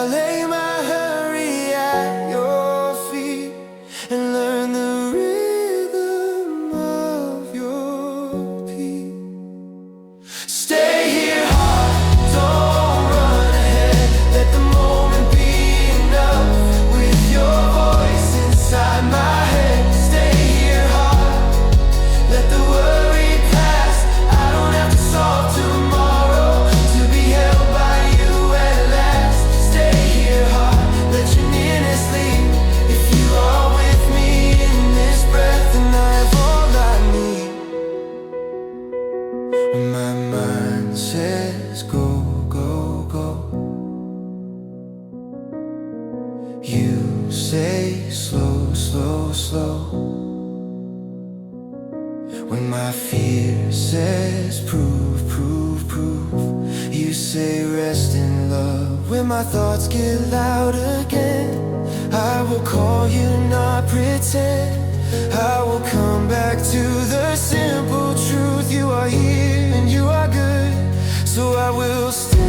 in love. When my thoughts get loud again, I will call you, not pretend. I will come back to the simple truth. You are here and you are good, so I will stay.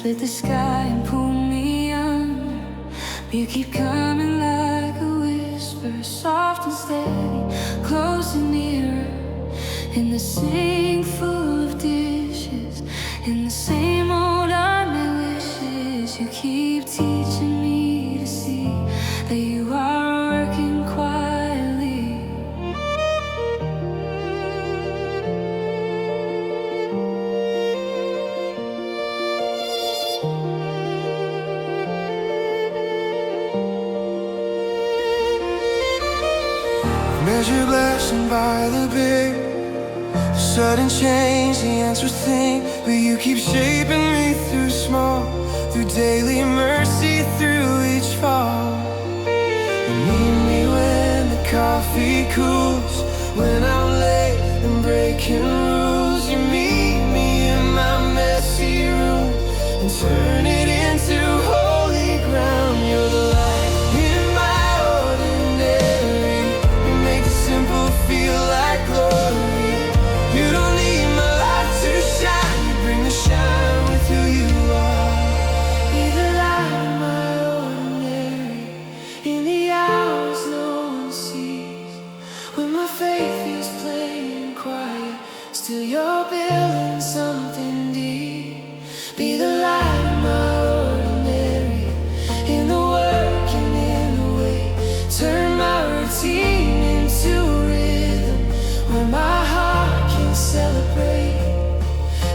Split the sky and pull me under. You keep coming like a whisper, soft and steady, close and nearer. In the sink full of dishes, in the same old unmet wishes. You keep teaching me to see that you are working quietly. Measure blessing by the big, sudden change, the answer thing. But you keep shaping me through small, through daily mercy, through each fall. You meet me when the coffee cools, when I'm late and breaking rules. You meet me in my messy room and turn it into holy ground. You're the light in my ordinary. You make the simple feel like glory. You don't need my light to shine, you bring the shine with who you are. Be the light in my ordinary, in the hours no one sees. When my faith feels plain and quiet, still you're building something deep. Be the light in my ordinary, in the work and in the way. Turn my routine into rhythm, where my heart can celebrate.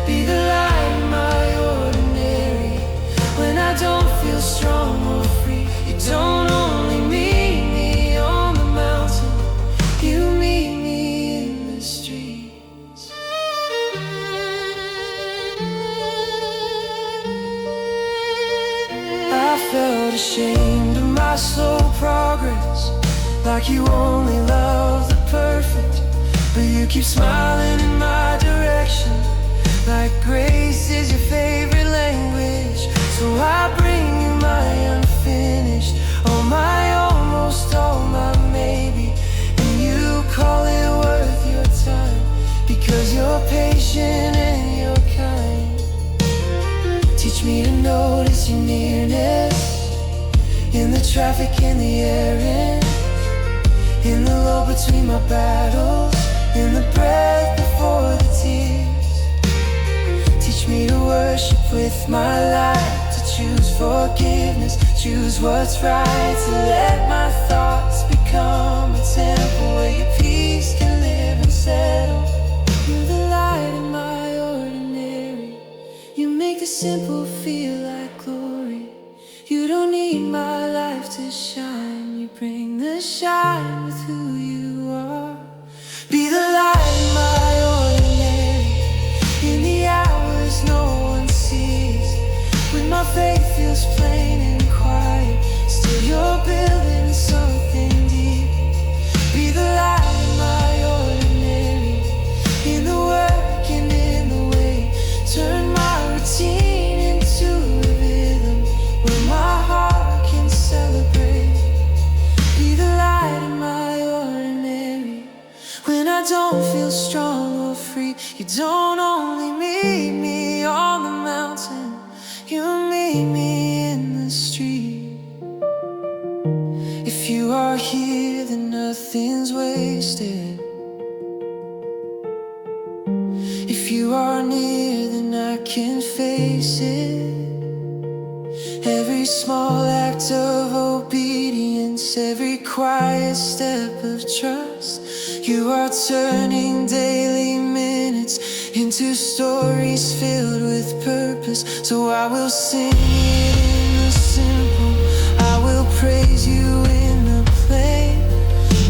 Be the light in my ordinary, when I don't feel strong or free. You don't only meet me on the mountain, you meet me in the streets. I felt ashamed of my slow progress, like you only love the perfect. But you keep smiling in my direction, like grace is your favorite language. So I bring you my unfinished, all my almost, all my maybe. And you call it worth your time, because you're patient and you're kind. Teach me to notice your nearness, in the traffic, in the air, in the lull between my battles, in the breath before the tears. Teach me to worship with my life, to choose forgiveness, choose what's right, to let my thoughts become a temple where your peace can live and settle. You're the light in my ordinary, you make the simple feel like glory. You don't need my life to shine, you bring the shine with who you are. Be the light in my ordinary, in the hours no one sees. When my faith feels plain and quiet, still you're building something deep. Be the light in my ordinary, in the work and in the way. Turn my routine into a rhythm, where my heart can celebrate. Be the light in my ordinary, when I don't feel strong or free. You don't only meet me on the mountain, you meet me in the street. If you are here, then nothing's wasted. If you are near, then I can face it. Every small act of obedience, every quiet step of trust. You are turning daily minutes into stories filled with purpose. So I will sing it in the simple, I will praise you in the plain,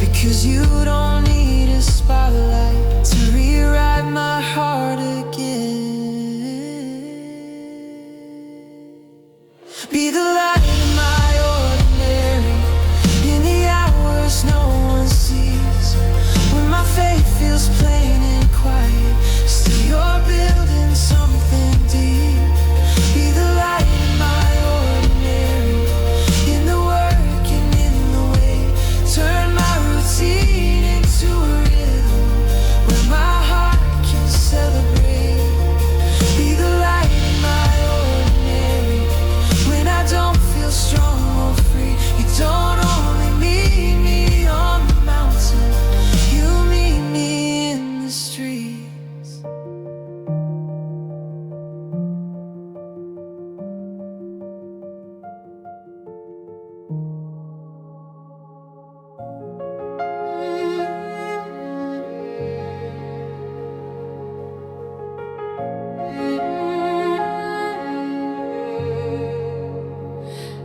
because you don't need a spotlight to rewrite my heart again. Be the light in my ordinary, in the hours no one sees. When my faith feels plain and quiet, still you're building something deep. Be the light in my ordinary, in the work and in the way. Turn my routine into a rhythm where my heart can celebrate. Be the light in my ordinary, when I don't feel strong or free. You don't only meet me on the mountain, you meet me in the streets.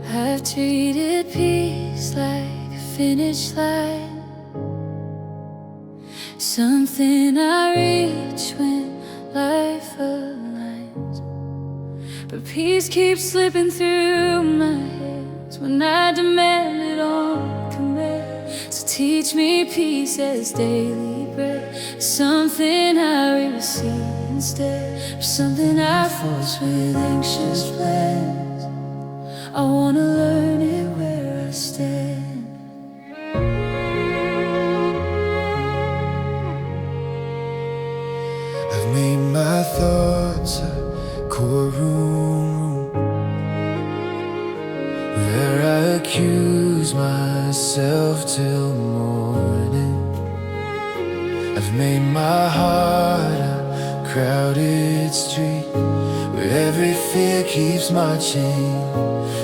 I've treated peace like a finish line, something I reach when life aligns. But peace keeps slipping through my hands when I demand it on command. So teach me peace as daily bread, something I receive instead of something I force with anxious plans. I wanna learn it where I stand. I've made my thoughts a courtroom where I accuse myself till morning. I've made my heart a crowded street where every fear keeps marching.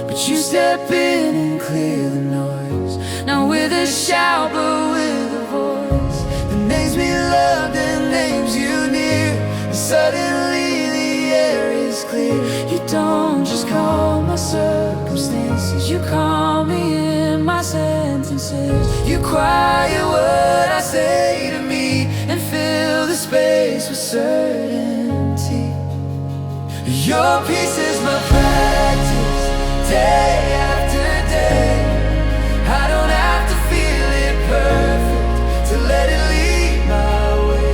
But you step in and clear the noise, not with a shout but with a voice that makes me loved and names you near. And suddenly the air is clear. You don't just call my circumstances, you call me in my sentences. You quiet what I say to me and fill the space with certainty. Your peace is my practice, day after day. I don't have to feel it perfect to let it lead my way.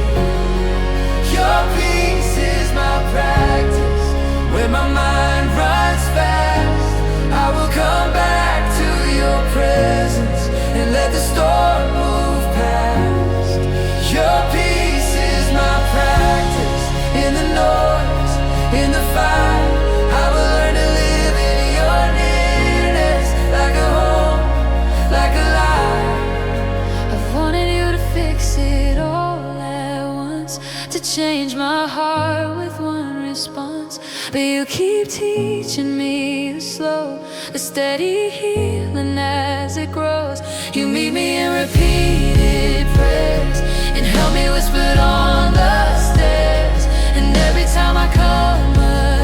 Your peace is my practice, when my mind runs fast, I will come back to your presence and let the storm move past. Your peace is my practice, in the noise, in the fire. I will learn to live in your nearness, like a home, like a life. I've wanted you to fix it all at once, to change my heart with one response. But you keep teaching me the slow, the steady healing as it grows. You meet me in repeated prayers and help me whispered on the stairs. And every time I come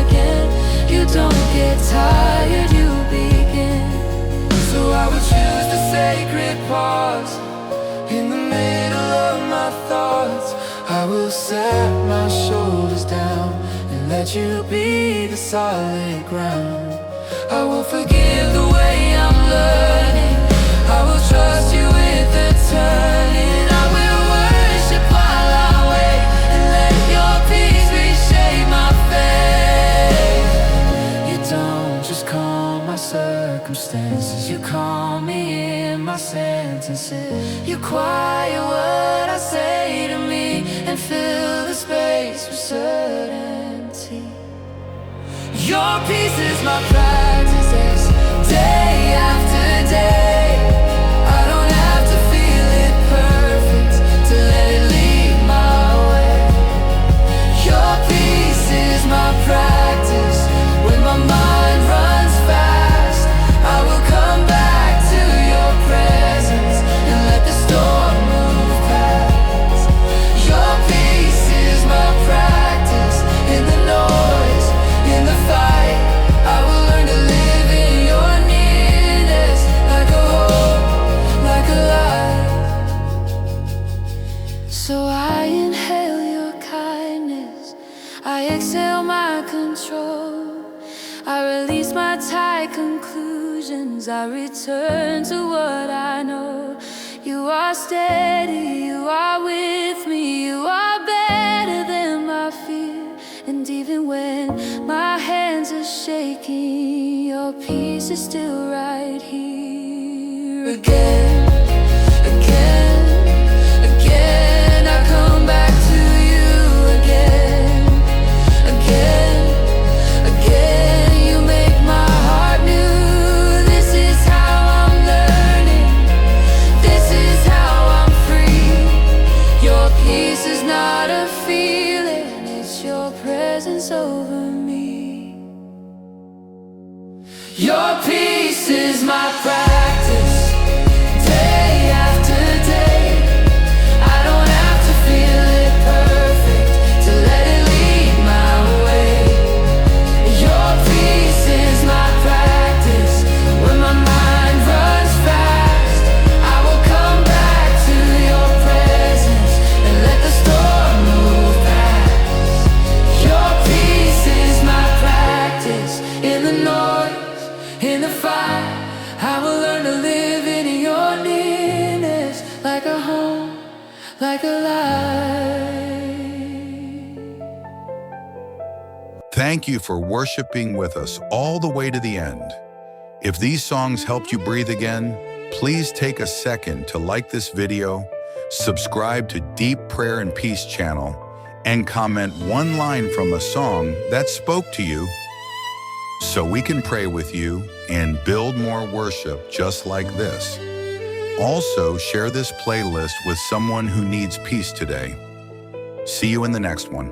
again, you don't get tired, you begin. So I would choose the sacred pause in the middle of my thoughts. I will set my shoulders down and let you be the solid ground. I will forgive the way I'm learning, I will trust you with the turning. I will worship while I wait and let your peace reshape my faith. You don't just calm my circumstances, you calm me in my sentences. You quiet what I say to me and fill the space with certainty. Your peace is my practice, day after day. wounds, I return to what I know. You are steady, you are with me, you are better than my fear. And even when my hands are shaking, your peace is still right here. Again, again, again, I come back to you. Again, again, again, you make my heart new. This is how I'm learning, this is how I'm free. Your peace is not a feeling, it's your presence over me. Your peace is my practice, day after day. I don't have to feel it perfect to let it lead my way. Your peace is my practice. When my mind runs fast, I will come back to your presence and let the storm move past. Your peace is my practice. In the noise, in the fire, I will learn to live in your nearness, like a home, like a light. Thank you for worshiping with us all the way to the end. If these songs helped you breathe again, please take a second to like this video, subscribe to Deep Prayer and Peace channel, and comment one line from a song that spoke to you, so we can pray with you and build more worship just like this. Also, share this playlist with someone who needs peace today. See you in the next one.